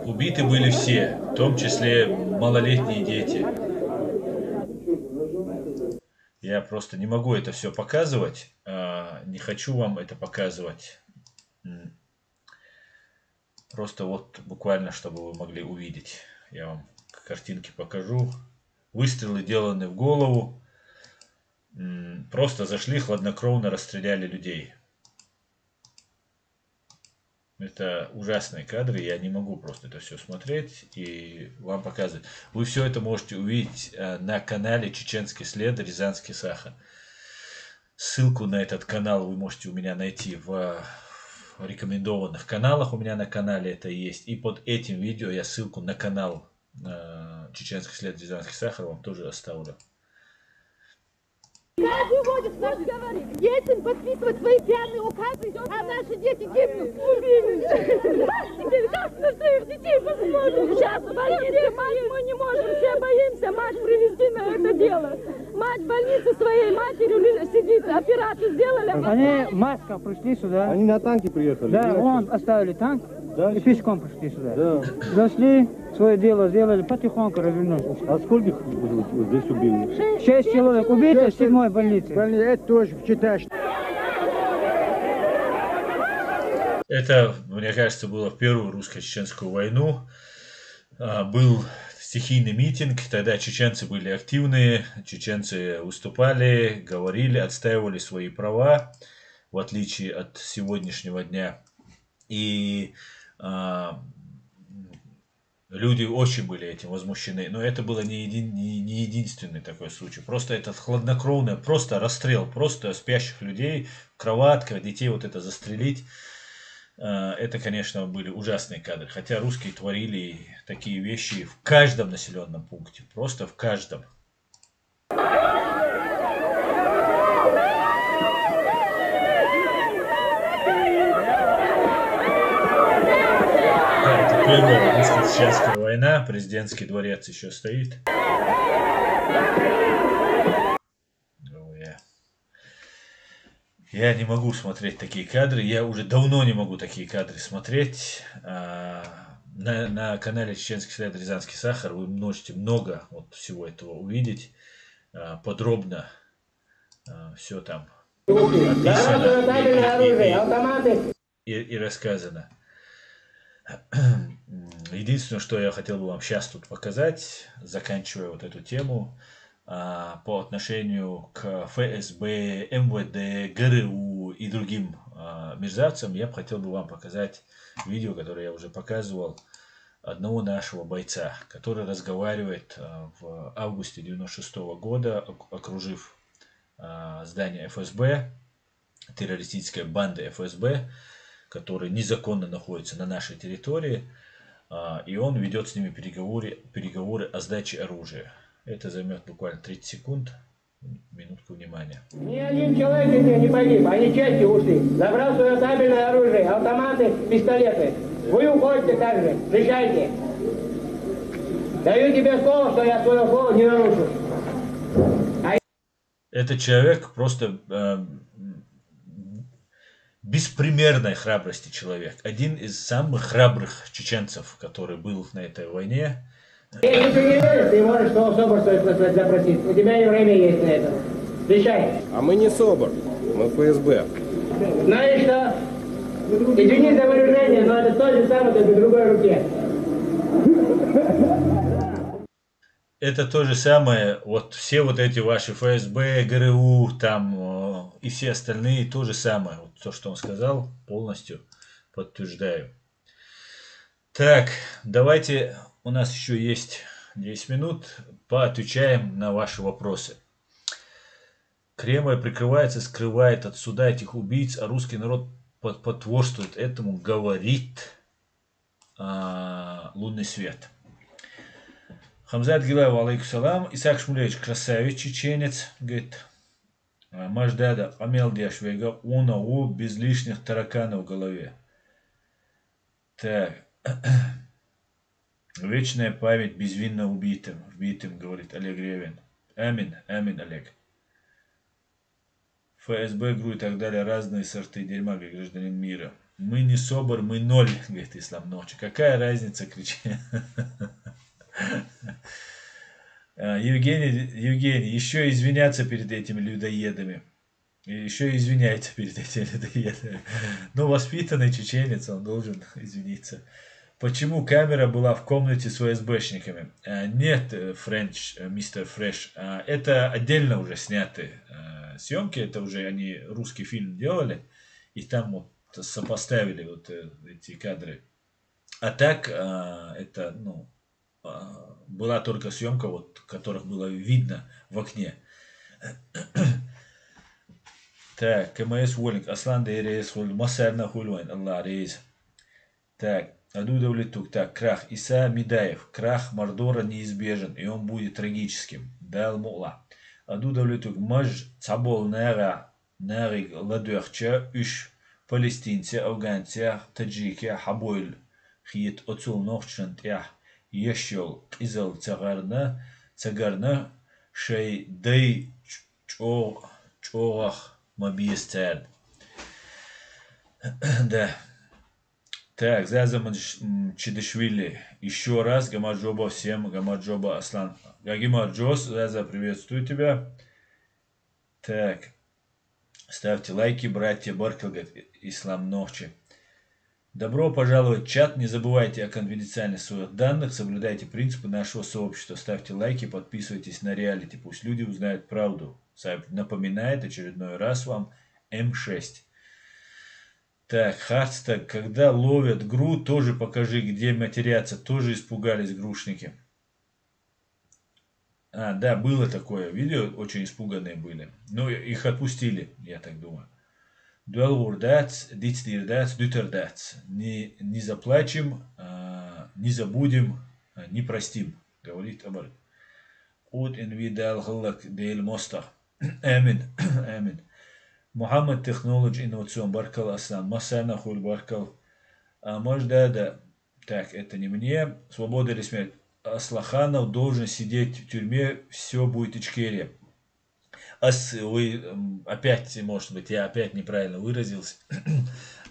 Убиты были все, в том числе малолетние дети. Я просто не могу это все показывать, не хочу вам это показывать. Просто вот буквально, чтобы вы могли увидеть. Я вам картинки покажу. Выстрелы деланы в голову. Просто зашли, хладнокровно расстреляли людей. Это ужасные кадры, я не могу просто это все смотреть и вам показывать. Вы все это можете увидеть на канале «Чеченский след. Рязанский сахар». Ссылку на этот канал вы можете у меня найти в рекомендованных каналах. У меня на канале это есть. И под этим видео я ссылку на канал «Чеченский след. Рязанский сахар» вам тоже оставлю. Каждый водит, наш говорит. Детям подписывать свои пьяные указы, а наши дети гибнут. Убили. Как на своих детей посмотрим? Сейчас в больнице мать мы не можем, все боимся мать привезти на это дело. Мать в больнице своей матерью сидит, операцию сделали. Они маска пришли сюда. Они на танке приехали? Да, вон оставили танк, да? И пешком пришли сюда. Да. Зашли, свое дело сделали, потихоньку развернулись. А сколько здесь убили? 6 человек убиты, 7-й больнице. Это тоже считаешь. Это, мне кажется, было в первую русско-чеченскую войну. Был стихийный митинг, тогда чеченцы были активные, чеченцы выступали, говорили, отстаивали свои права, в отличие от сегодняшнего дня. И люди очень были этим возмущены, но это было не единственный такой случай. Просто это хладнокровное, просто расстрел, просто спящих людей в кроватках, детей вот это застрелить. Это, конечно, были ужасные кадры. Хотя русские творили такие вещи в каждом населенном пункте. Просто в каждом. Это первая русско-чеченская война. Президентский дворец еще стоит. Я не могу смотреть такие кадры, я уже давно не могу такие кадры смотреть. На канале «Чеченский след. Рязанский сахар» вы можете много вот всего этого увидеть, подробно все там описано и рассказано. Единственное, что я хотел бы вам сейчас тут показать, заканчивая вот эту тему, по отношению к ФСБ, МВД, ГРУ и другим мерзавцам, я бы хотел вам показать видео, которое я уже показывал, одного нашего бойца, который разговаривает в августе 96 года, окружив здание ФСБ, террористическая банда ФСБ, которая незаконно находится на нашей территории, и он ведет с ними переговоры о сдаче оружия. Это займет буквально 30 секунд. Минутку внимания. Ни один человек здесь не погиб, они части ушли. Забрал свое табельное оружие, автоматы, пистолеты. Вы уходите также, встречайте. Даю тебе слово, что я свое слово не нарушу. Этот человек просто беспримерной храбрости человек. Один из самых храбрых чеченцев, который был на этой войне. Если ты не веришь, ты можешь что СОБР запросить. У тебя и время есть на это. Встречай. А мы не СОБР, мы ФСБ. Знаешь что? Извини за выражение, но это то же самое, только в другой руке. Это то же самое, вот все вот эти ваши ФСБ, ГРУ, там и все остальные, то же самое. Вот то, что он сказал, полностью подтверждаю. Так, давайте, у нас еще есть 10 минут, поотвечаем на ваши вопросы. Кремль прикрывается, скрывает от суда этих убийц, а русский народ потворствует этому, говорит лунный свет. Хамзат Гилаев, алейкум салам. Исаак Шмулевич, красавец, чеченец, говорит, Маждада, Амел Диашвега, он без лишних тараканов в голове. Так. Вечная память безвинно убитым, говорит Олег Ревин. Амин, амин, Олег. ФСБ, ГРУ и так далее, разные сорты дерьма, говорит гражданин мира. Мы не СОБР, мы ноль, говорит Ислам Ночи. Какая разница, кричит. Евгений, еще извиняться перед этими людоедами. Еще извиняется перед этими людоедами. Но воспитанный чеченец, он должен извиниться. Почему камера была в комнате с ФСБшниками? Нет, мистер Фреш, это отдельно уже сняты съемки, это уже они русский фильм делали, и там вот сопоставили вот эти кадры. А так, это, ну, была только съемка, вот, которых было видно в окне. Так, КМС Уоллинг, Аслан Дейрейс, Масарна Хульвайн, Аллах Рейс. Так, Адудовлетук, так, крах Иса Мидаев, крах Мордора неизбежен, и он будет трагическим. Дал Мула. Адудовлетук, Маж Цабол Нариг Ладуахча, Иш Палестинцы, Афганцы, Таджики, Хабойль, Хит Оцул Нохчантях, Ешел, Изал Цагарна, Шей Дей Чорах Мабиестер. Да. Так, Зазам Чидышвили. Еще раз Гамаджоба всем, Гамаджоба Аслан. Гагимаджос, Заза, приветствую тебя. Так. Ставьте лайки, братья Баркалгат, Ислам Нохчи. Добро пожаловать в чат. Не забывайте о конфиденциальности своих данных. Соблюдайте принципы нашего сообщества. Ставьте лайки, подписывайтесь на реалити. Пусть люди узнают правду. Напоминает очередной раз вам М6. Так, Хардстаг, когда ловят ГРУ, тоже покажи, где матерятся. Тоже испугались грушники. Да, было такое видео, очень испуганные были. Но их отпустили, я так думаю. Дуэлвордац, дицдирдац, дютердац. Не заплачем, не забудем, не простим, говорит Амар. От инвидал халак дейл моста. Амин, амин. Мухаммад Технологи Инновацион Баркал Аслан. Масана Хуль Баркал. Можда, так, это не мне. Свобода или смерть. Аслаханов должен сидеть в тюрьме, все будет Ичкерия. Вы опять, может быть, я опять неправильно выразился.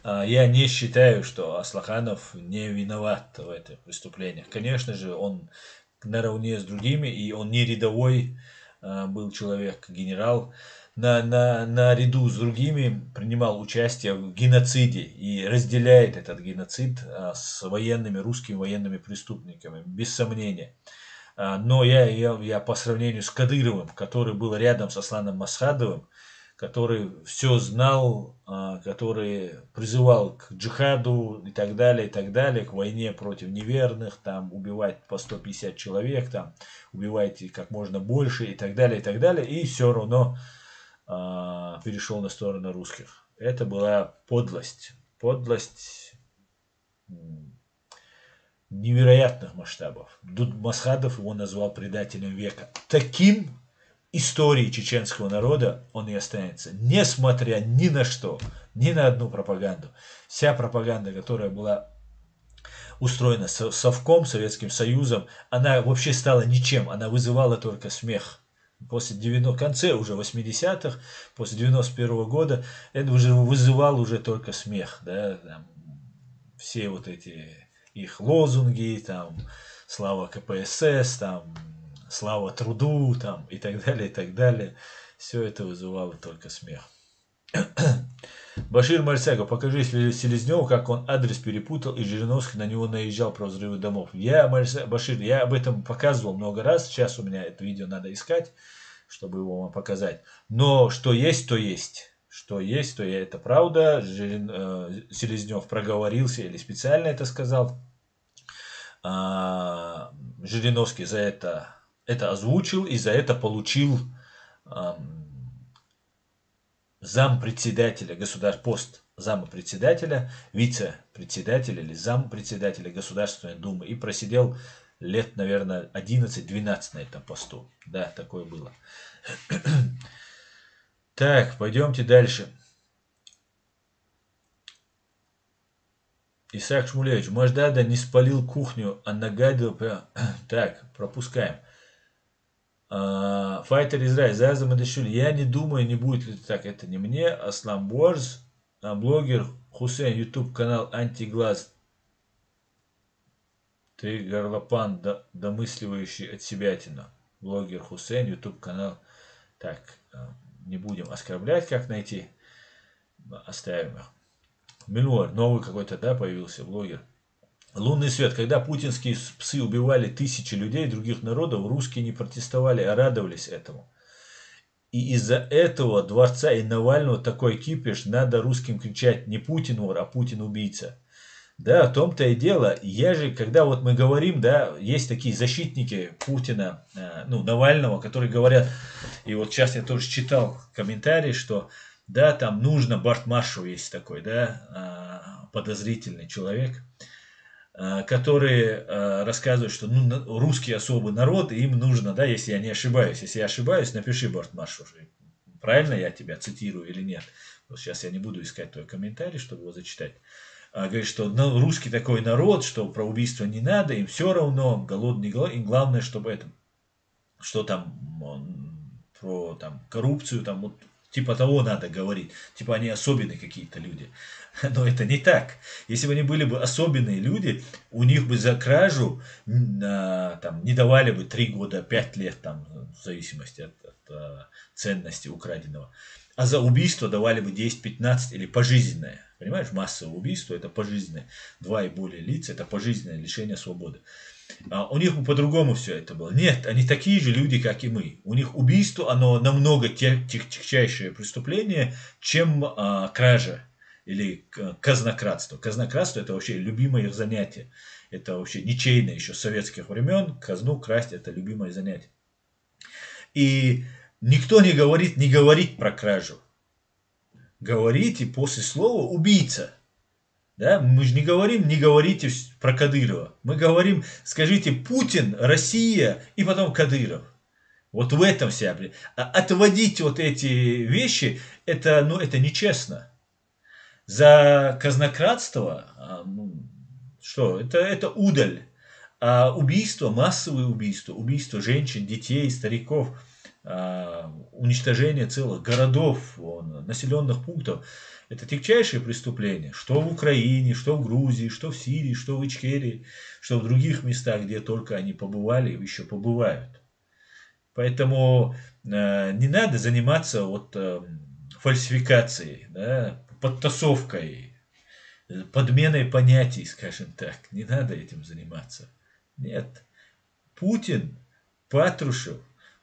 Я не считаю, что Аслаханов не виноват в этих преступлениях. Конечно же, он наравне с другими, и он не рядовой был человек, генерал. Наряду с другими принимал участие в геноциде и разделяет этот геноцид с военными, русскими военными преступниками, без сомнения. Но я по сравнению с Кадыровым, который был рядом с Асланом Масхадовым, который все знал, который призывал к джихаду и так далее, к войне против неверных, там убивать по 150 человек, там убивайте как можно больше и так далее, и все равно перешел на сторону русских. Это была подлость невероятных масштабов. Масхадов его назвал предателем века. Таким истории чеченского народа он и останется, несмотря ни на что, ни на одну пропаганду. Вся пропаганда, которая была устроена Совком, Советским Союзом, она вообще стала ничем, она вызывала только смех. После в конце уже 80-х, после 91-го года, это уже вызывал уже только смех. Да? Там, все вот эти их лозунги, там, слава КПСС, там, слава труду, там, и так далее. Все это вызывало только смех. Башир Мальсяга, покажи Селезневу, как он адрес перепутал, и Жириновский на него наезжал про взрывы домов. Башир, я об этом показывал много раз, сейчас у меня это видео надо искать, чтобы его вам показать. Но что есть, то есть. Что есть, то это правда. Селезнев проговорился или специально это сказал. Жириновский за это озвучил и за это получил зампредседателя пост зампредседателя, вице-председателя или зампредседателя Государственной Думы и просидел лет, наверное, 11-12 на этом посту. Да, такое было. Так, пойдемте дальше. Исаак Шмулевич, Мождада не спалил кухню, а нагадил... Так, пропускаем. Файтер Израиль, Заза Мадашвили. Я не думаю, не будет ли так. Это не мне. Аслам Борз, блогер Хусейн, YouTube канал Антиглаз. Ты горлопан, домысливающий от себятина. Блогер Хусейн, YouTube канал. Так, не будем оскорблять, как найти. Оставим их. Милуар, новый какой-то, да, появился блогер. Лунный свет. Когда путинские псы убивали тысячи людей других народов, русские не протестовали, а радовались этому. И из-за этого дворца и Навального такой кипиш, надо русским кричать не Путин вор, а Путин убийца. Да, в том-то и дело. Я же, когда вот мы говорим, да, есть такие защитники Путина, ну, Навального, которые говорят, и вот сейчас я тоже читал комментарии, что, да, там нужно, Бартмашев есть такой, да, подозрительный человек, который рассказывает, что ну, русский особый народ, и им нужно, да, если я не ошибаюсь. Если я ошибаюсь, напиши, Бартмашев, правильно я тебя цитирую или нет. Вот сейчас я не буду искать твой комментарий, чтобы его зачитать. Говорит, что ну, русский такой народ, что про убийство не надо, им все равно, голодный, им главное, чтобы это, что там, про там, коррупцию, там, вот, типа того надо говорить, типа они особенные какие-то люди. Но это не так. Если бы они были бы особенные люди, у них бы за кражу там, не давали бы 3 года, 5 лет, там, в зависимости от ценности украденного. А за убийство давали бы 10, 15 или пожизненное. Понимаешь, массовое убийство это пожизненное. 2 и более лиц это пожизненное лишение свободы. А у них по-другому все это было. Нет, они такие же люди, как и мы. У них убийство, оно намного тягчайшее преступление, чем кража или казнократство. Казнократство это вообще любимое их занятие. Это вообще ничейное еще с советских времен. Казну красть это любимое занятие. И никто не говорить про кражу. Говорите после слова убийца. Да? Мы же не говорите про Кадырова. Мы говорим, скажите Путин, Россия и потом Кадыров. Вот в этом вся. Отводить вот эти вещи, это, ну, это нечестно. За казнократство, что, это удаль. А убийство, массовые убийства, убийство женщин, детей, стариков, уничтожение целых городов, населенных пунктов, это тягчайшее преступление, что в Украине, что в Грузии, что в Сирии, что в Ичкерии, что в других местах, где только они побывали и еще побывают. Поэтому не надо заниматься вот фальсификацией, да, подтасовкой, подменой понятий, скажем так. Не надо этим заниматься. Нет. Путин, Патрушев,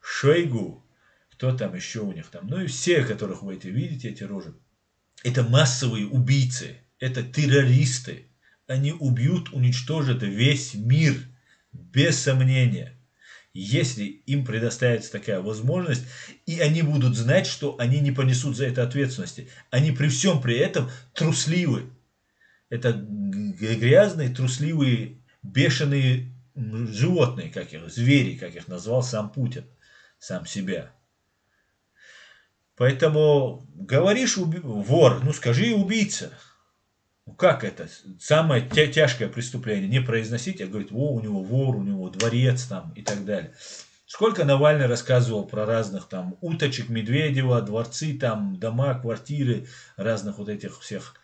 Шойгу, кто там еще у них там, ну и все, которых вы видите, эти рожи, это массовые убийцы, это террористы. Они убьют, уничтожат весь мир, без сомнения, если им предоставится такая возможность, и они будут знать, что они не понесут за это ответственности. Они при всем при этом трусливы. Это грязные, трусливые, бешеные животные, как их, звери, как их назвал сам Путин, сам себя. Поэтому говоришь вор, ну скажи убийца. Ну как это? Самое тяжкое преступление. Не произносить, а говорить, у него вор, у него дворец там и так далее. Сколько Навальный рассказывал про разных там уточек Медведева, дворцы, там дома, квартиры разных вот этих всех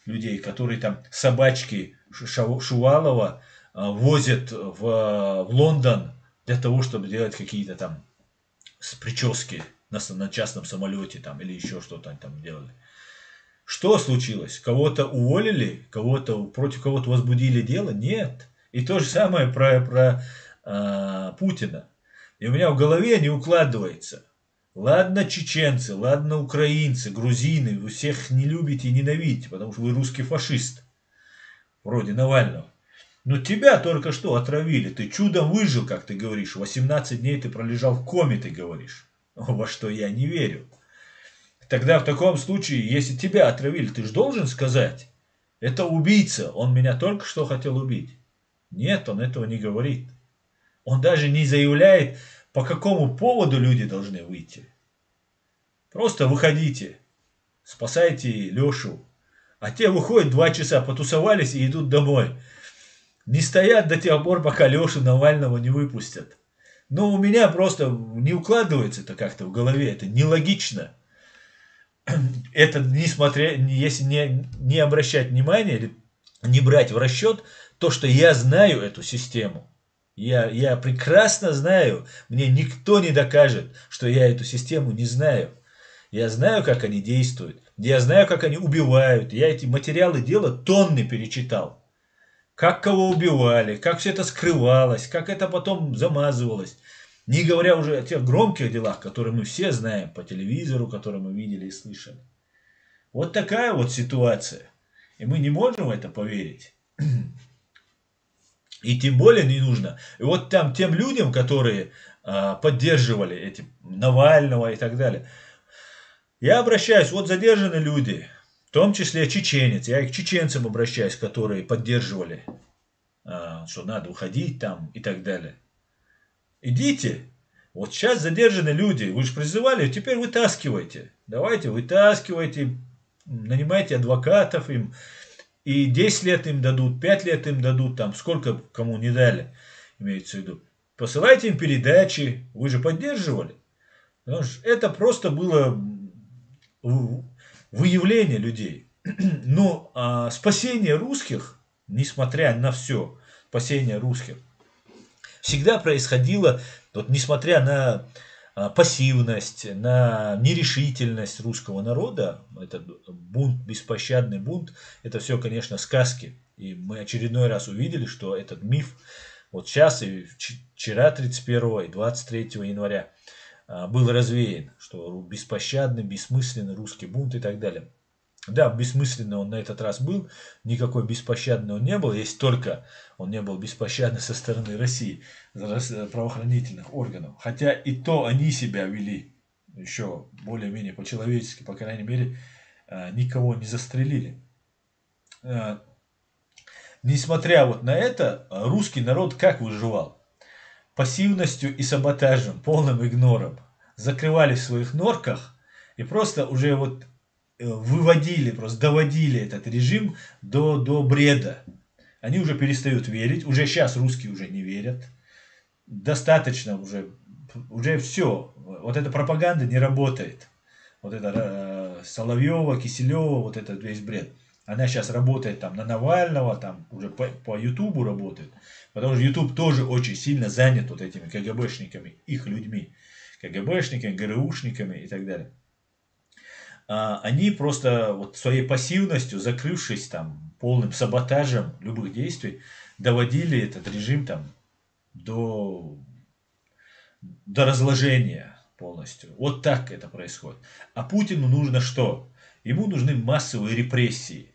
людей, которые там собачки Шувалова возят в Лондон для того, чтобы делать какие-то там прически на частном самолете там, или еще что-то они там делали. Что случилось? Кого-то уволили? Против кого-то возбудили дело? Нет. И то же самое про Путина. И у меня в голове не укладывается. Ладно чеченцы, ладно украинцы, грузины, вы всех не любите и ненавидите, потому что вы русский фашист. Вроде Навального. Но тебя только что отравили. Ты чудом выжил, как ты говоришь. 18 дней ты пролежал в коме, ты говоришь. Во что я не верю. Тогда в таком случае, если тебя отравили, ты же должен сказать, это убийца, он меня только что хотел убить. Нет, он этого не говорит. Он даже не заявляет, по какому поводу люди должны выйти. Просто выходите, спасайте Лешу. А те выходят 2 часа, потусовались и идут домой. Не стоят до тех пор, пока Лешу Навального не выпустят. Но у меня просто не укладывается это как-то в голове, это нелогично. Это если не обращать внимания или не брать в расчет то, что я знаю эту систему. Я прекрасно знаю, мне никто не докажет, что я эту систему не знаю. Я знаю, как они действуют, я знаю, как они убивают. Я эти материалы дела тонны перечитал. Как кого убивали, как все это скрывалось, как это потом замазывалось. Не говоря уже о тех громких делах, которые мы все знаем по телевизору, которые мы видели и слышали. Вот такая вот ситуация. И мы не можем в это поверить. И тем более не нужно. И вот там тем людям, которые поддерживали эти Навального и так далее, я обращаюсь, вот задержаны люди, в том числе чеченец, я и к чеченцам обращаюсь, которые поддерживали, что надо уходить там и так далее. Идите, вот сейчас задержаны люди, вы же призывали, теперь вытаскивайте. Давайте вытаскивайте, нанимайте адвокатов им, и 10 лет им дадут, 5 лет им дадут, там сколько кому не дали, имеется в виду. Посылайте им передачи, вы же поддерживали. Потому что это просто было выявление людей. Но спасение русских, несмотря на все, спасение русских, всегда происходило, вот, несмотря на пассивность, на нерешительность русского народа, этот бунт, беспощадный бунт, это все, конечно, сказки. И мы очередной раз увидели, что этот миф вот сейчас и вчера, 31 и 23 января, был развеян, что беспощадный, бессмысленный русский бунт и так далее. Да, бессмысленный он на этот раз был, никакой беспощадный он не был, если только он не был беспощадный со стороны России, правоохранительных органов. Хотя и то они себя вели еще более-менее по-человечески, по крайней мере, никого не застрелили. Несмотря вот на это, русский народ как выживал? Пассивностью и саботажем, полным игнором. Закрывались в своих норках и просто уже вот выводили, просто доводили этот режим до бреда. Они уже перестают верить, уже сейчас русские уже не верят. Достаточно уже все. Вот эта пропаганда не работает. Вот это Соловьева, Киселева, вот этот весь бред. Она сейчас работает там на Навального, там уже по Ютубу работает. Потому что Ютуб тоже очень сильно занят вот этими КГБшниками, их людьми. КГБшниками, ГРУшниками и так далее. Они просто вот своей пассивностью, закрывшись там полным саботажем любых действий, доводили этот режим там до разложения полностью. Вот так это происходит. А Путину нужно что? Ему нужны массовые репрессии.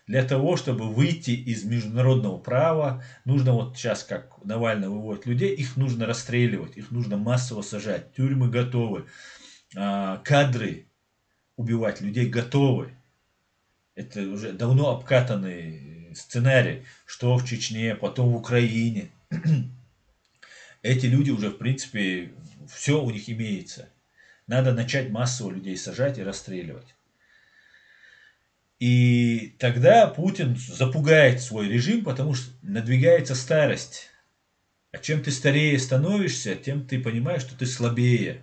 Для того, чтобы выйти из международного права, нужно вот сейчас, как Навальный выводит людей, их нужно расстреливать, их нужно массово сажать. Тюрьмы готовы, кадры убивать людей готовы. Это уже давно обкатанный сценарий, что в Чечне, потом в Украине. Эти люди уже, в принципе, все у них имеется. Надо начать массово людей сажать и расстреливать. И тогда Путин запугает свой режим, потому что надвигается старость. А чем ты старее становишься, тем ты понимаешь, что ты слабее.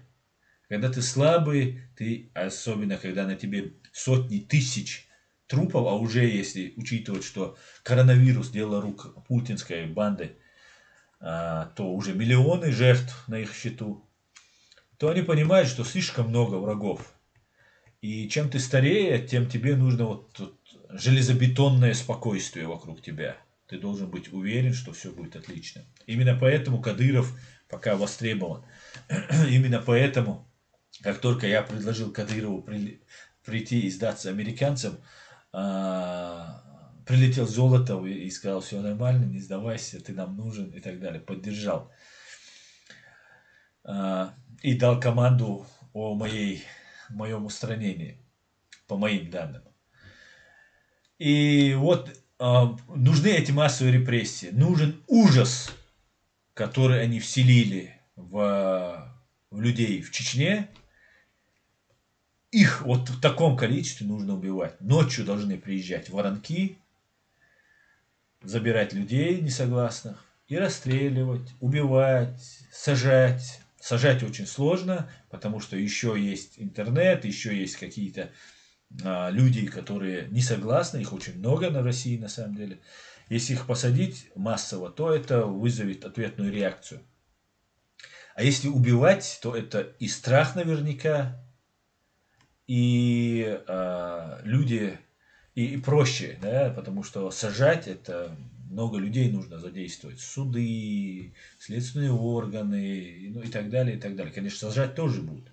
Когда ты слабый, ты, особенно когда на тебе сотни тысяч трупов, а уже если учитывать, что коронавирус – дело рук путинской банды, то уже миллионы жертв на их счету, то они понимают, что слишком много врагов. И чем ты старее, тем тебе нужно вот железобетонное спокойствие вокруг тебя. Ты должен быть уверен, что все будет отлично. Именно поэтому Кадыров пока востребован. Именно поэтому, как только я предложил Кадырову прийти и сдаться американцам, прилетел Золотов и сказал: все нормально, не сдавайся, ты нам нужен и так далее. Поддержал. И дал команду о моем устранении, по моим данным. И вот нужны эти массовые репрессии. Нужен ужас, который они вселили в людей в Чечне. Их вот в таком количестве нужно убивать. Ночью должны приезжать воронки, забирать людей несогласных и расстреливать, убивать, сажать. Сажать очень сложно, потому что еще есть интернет, еще есть какие-то люди, которые не согласны, их очень много на России на самом деле. Если их посадить массово, то это вызовет ответную реакцию. А если убивать, то это и страх наверняка, и люди, и проще, да, потому что сажать это много людей нужно задействовать. Суды, следственные органы, ну и так далее, и так далее. Конечно, сажать тоже будут,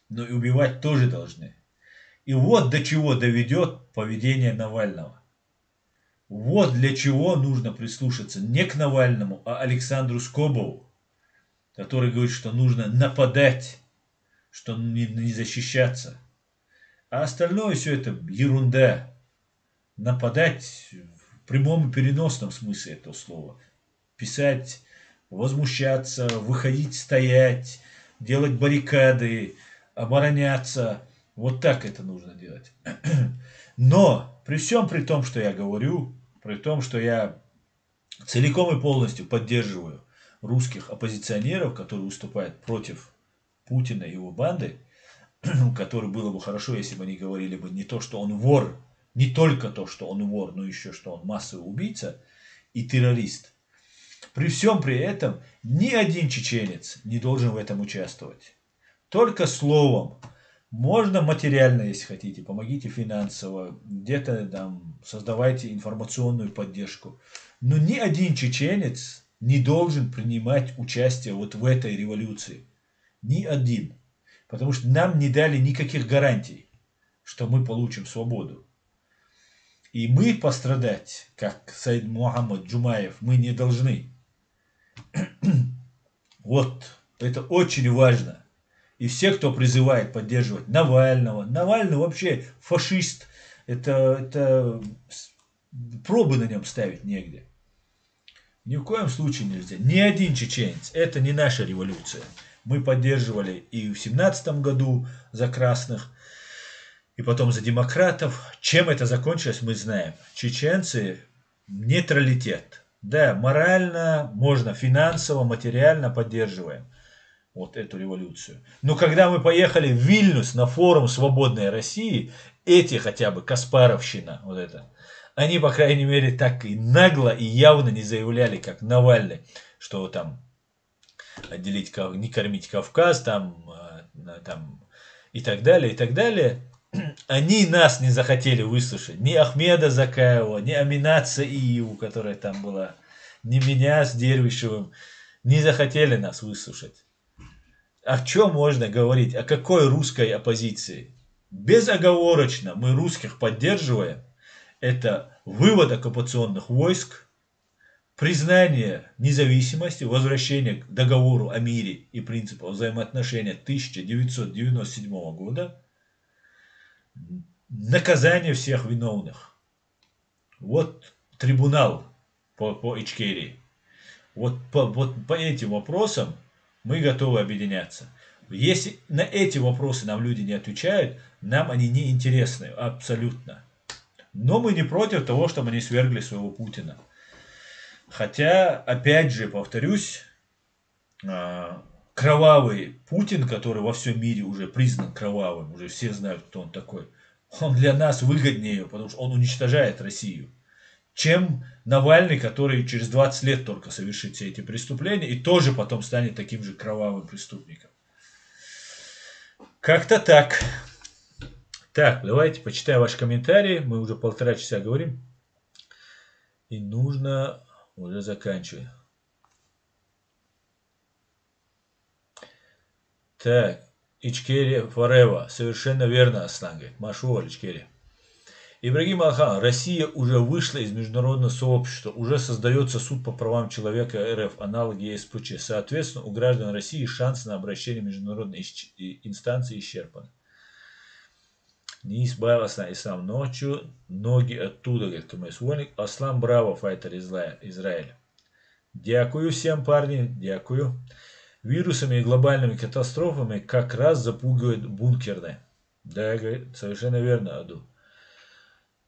но и убивать тоже должны. И вот до чего доведет поведение Навального. Вот для чего нужно прислушаться не к Навальному, а Александру Скобову, который говорит, что нужно нападать, что не защищаться. А остальное все это ерунда. Нападать в прямом и переносном смысле этого слова. Писать, возмущаться, выходить, стоять, делать баррикады, обороняться. Вот так это нужно делать. Но при всем при том, что я говорю, при том, что я целиком и полностью поддерживаю русских оппозиционеров, которые выступают против Путина и его банды, который было бы хорошо, если бы они говорили бы не то, что он вор, не только то, что он вор, но еще, что он массовый убийца и террорист. При всем при этом ни один чеченец не должен в этом участвовать. Только словом. Можно материально, если хотите, помогите финансово, где-то там создавайте информационную поддержку. Но ни один чеченец не должен принимать участие вот в этой революции. Ни один. Потому что нам не дали никаких гарантий, что мы получим свободу. И мы пострадать, как Саид Мухаммад Джумаев, мы не должны. Вот, это очень важно. И все, кто призывает поддерживать Навального, Навальный вообще фашист, это пробы на нем ставить негде. Ни в коем случае нельзя. Ни один чеченец, это не наша революция. Мы поддерживали и в 17 году за красных, и потом за демократов. Чем это закончилось, мы знаем. Чеченцы нейтралитет. Да, морально, можно финансово, материально поддерживаем вот эту революцию. Но когда мы поехали в Вильнюс на форум «Свободной России», эти хотя бы, Каспаровщина, вот это, они, по крайней мере, так и нагло и явно не заявляли, как Навальный, что там отделить, не кормить Кавказ, там и так далее, и так далее. Они нас не захотели выслушать. Ни Ахмеда Закаева, ни Аминат Саиеву, которая там была, ни меня с Дервишевым, не захотели нас выслушать. О чем можно говорить? О какой русской оппозиции? Безоговорочно мы русских поддерживаем. Это вывод оккупационных войск, признание независимости, возвращение к договору о мире и принципу взаимоотношения 1997 года, наказание всех виновных. Вот трибунал по Ичкерии. Вот по этим вопросам мы готовы объединяться. Если на эти вопросы нам люди не отвечают, нам они не интересны абсолютно. Но мы не против того, чтобы они свергли своего Путина. Хотя, опять же, повторюсь, кровавый Путин, который во всем мире уже признан кровавым, уже все знают, кто он такой, он для нас выгоднее, потому что он уничтожает Россию, чем Навальный, который через 20 лет только совершит все эти преступления и тоже потом станет таким же кровавым преступником. Как-то так. Так, давайте почитаем ваши комментарии. Мы уже 1,5 часа говорим. И нужно уже заканчивать. Так, Ичкерия Форева. Совершенно верно, Аслан говорит. Машу, Ичкерия. Ибрагим Алхан. Россия уже вышла из международного сообщества. Уже создается суд по правам человека РФ, аналоги ЕСПЧ. Соответственно, у граждан России шанс на обращение в международные инстанции исчерпан. Не избавился Ислам ночью, ноги оттуда, говорит КМС-вольник. Аслан браво, файтер Израиль. Дякую всем, парни, дякую. Вирусами и глобальными катастрофами как раз запугивают бункерные. Да, говорит, совершенно верно, Аду.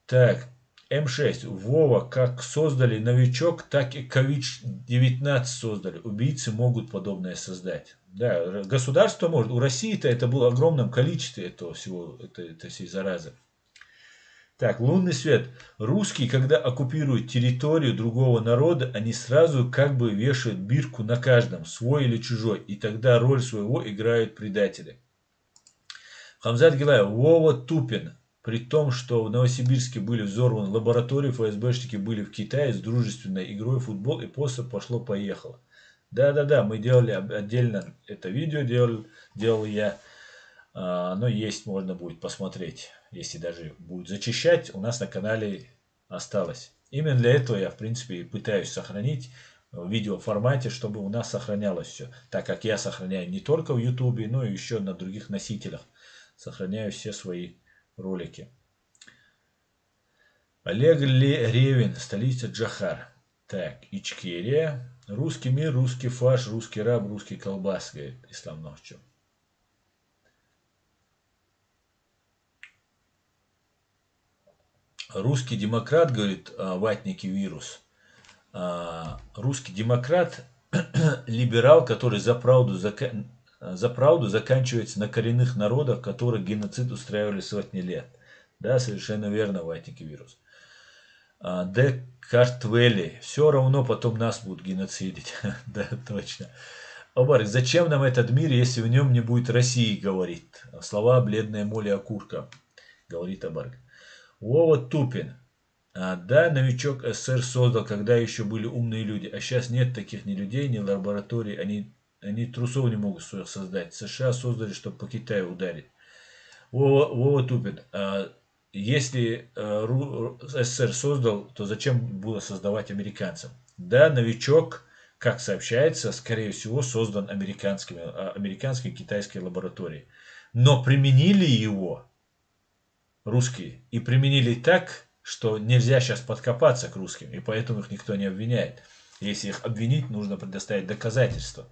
Так, М6. Вова, как создали новичок, так и COVID-19 создали. Убийцы могут подобное создать. Да, государство может. У России-то это было в огромном количестве этого всего, этой всей заразы. Так, лунный свет. Русские, когда оккупируют территорию другого народа, они сразу как бы вешают бирку на каждом, свой или чужой. И тогда роль своего играют предатели. Хамзат Гилаев. Вова Тупин. При том, что в Новосибирске были взорваны лаборатории, ФСБшники были в Китае с дружественной игрой в футбол, и после пошло-поехало. Да, мы делали отдельно это видео, делал я. Оно есть, можно будет посмотреть. Если даже будет зачищать, у нас на канале осталось. Именно для этого я, в принципе, пытаюсь сохранить в видеоформате, чтобы у нас сохранялось все. Так как я сохраняю не только в YouTube, но и еще на других носителях. Сохраняю все свои ролики. Олег Ревин, столица Джохар. Так, Ичкерия. Русский мир, русский фарш, русский раб, русский колбас, говорит Ислам Нохчев. Русский демократ, говорит, ватники вирус. Русский демократ, либерал, который за правду заканчивается на коренных народах, которые геноцид устраивали сотни лет. Да, совершенно верно, ватники вирус. Де Картвелли. Все равно потом нас будут геноцидить. Да, точно. Обарик, зачем нам этот мир, если в нем не будет России, говорит. Слова бледная моли окурка, говорит Обарик. Вова Тупин. Да, новичок СССР создал, когда еще были умные люди. А сейчас нет таких ни людей, ни лабораторий. Они трусов не могут своих создать. США создали, чтобы по Китаю ударить. Вова Тупин. Если СССР создал, то зачем было создавать американцам? Да, новичок, как сообщается, скорее всего, создан американской и китайской лабораторией. Но применили его русские. И применили так, что нельзя сейчас подкопаться к русским. И поэтому их никто не обвиняет. Если их обвинить, нужно предоставить доказательства.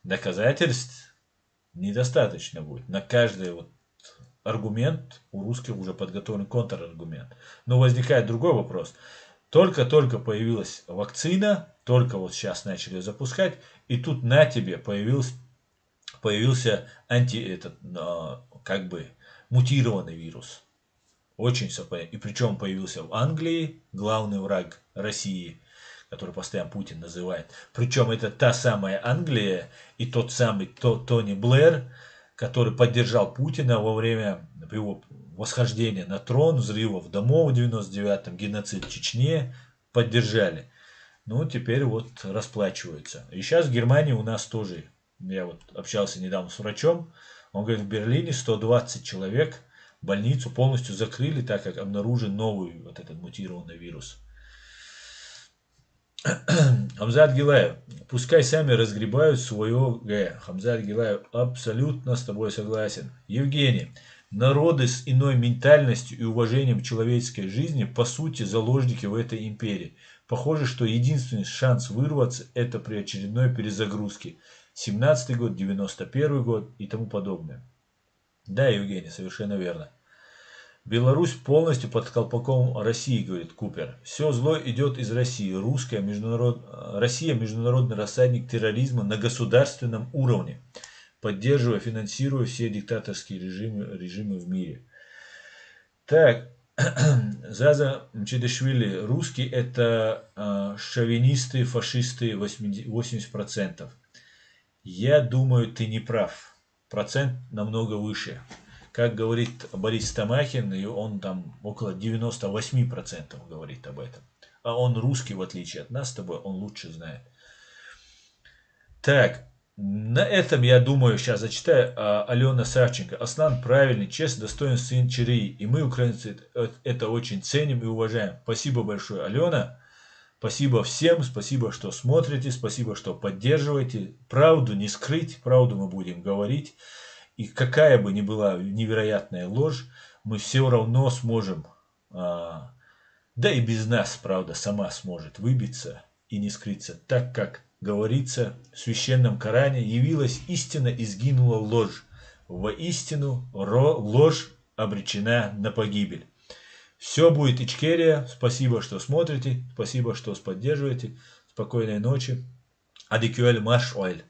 Доказательств недостаточно будет. На каждый аргумент у русских уже подготовлен контраргумент. Но возникает другой вопрос. Только-только появилась вакцина, только вот сейчас начали запускать, и тут на тебе появился мутированный вирус. Очень совпадает. И причем появился в Англии, главный враг России, который постоянно Путин называет. Причем это та самая Англия и тот самый Тони Блэр, который поддержал Путина во время его восхождения на трон, взрывов домов в 99-м, геноцид в Чечне, поддержали. Ну, теперь вот расплачиваются. И сейчас в Германии у нас тоже, я вот общался недавно с врачом, он говорит, в Берлине 120 человек больницу полностью закрыли, так как обнаружен новый вот этот мутированный вирус. Хамзат Гилаев. Пускай сами разгребают свое Г. Хамзат Гилаев. Абсолютно с тобой согласен. Евгений. Народы с иной ментальностью и уважением к человеческой жизни по сути заложники в этой империи. Похоже, что единственный шанс вырваться это при очередной перезагрузке. 17-й год, 91-й год и тому подобное. Да, Евгений, совершенно верно. Беларусь полностью под колпаком России, говорит Купер. Все зло идет из России. Россия международный рассадник терроризма на государственном уровне, поддерживая, финансируя все диктаторские режимы в мире. Так, Заза Мчедашвили. Русские это шовинисты, фашисты 80%. Я думаю, ты не прав. Процент намного выше. Как говорит Борис Тамахин, и он там около 98% говорит об этом. А он русский, в отличие от нас с тобой, он лучше знает. Так, на этом, я думаю, сейчас зачитаю Алена Савченко. Аслан правильный, честный, достойный сын Чирии. И мы, украинцы, это очень ценим и уважаем. Спасибо большое, Алена. Спасибо всем, спасибо, что смотрите, спасибо, что поддерживаете. Правду не скрыть, правду мы будем говорить. И какая бы ни была невероятная ложь, мы все равно сможем, да и без нас, правда, сама сможет выбиться и не скрыться. Так как говорится в священном Коране, явилась истина и сгинула ложь. Воистину ложь обречена на погибель. Все будет Ичкерия. Спасибо, что смотрите. Спасибо, что поддерживаете. Спокойной ночи. Адикюэль Маш Оэль.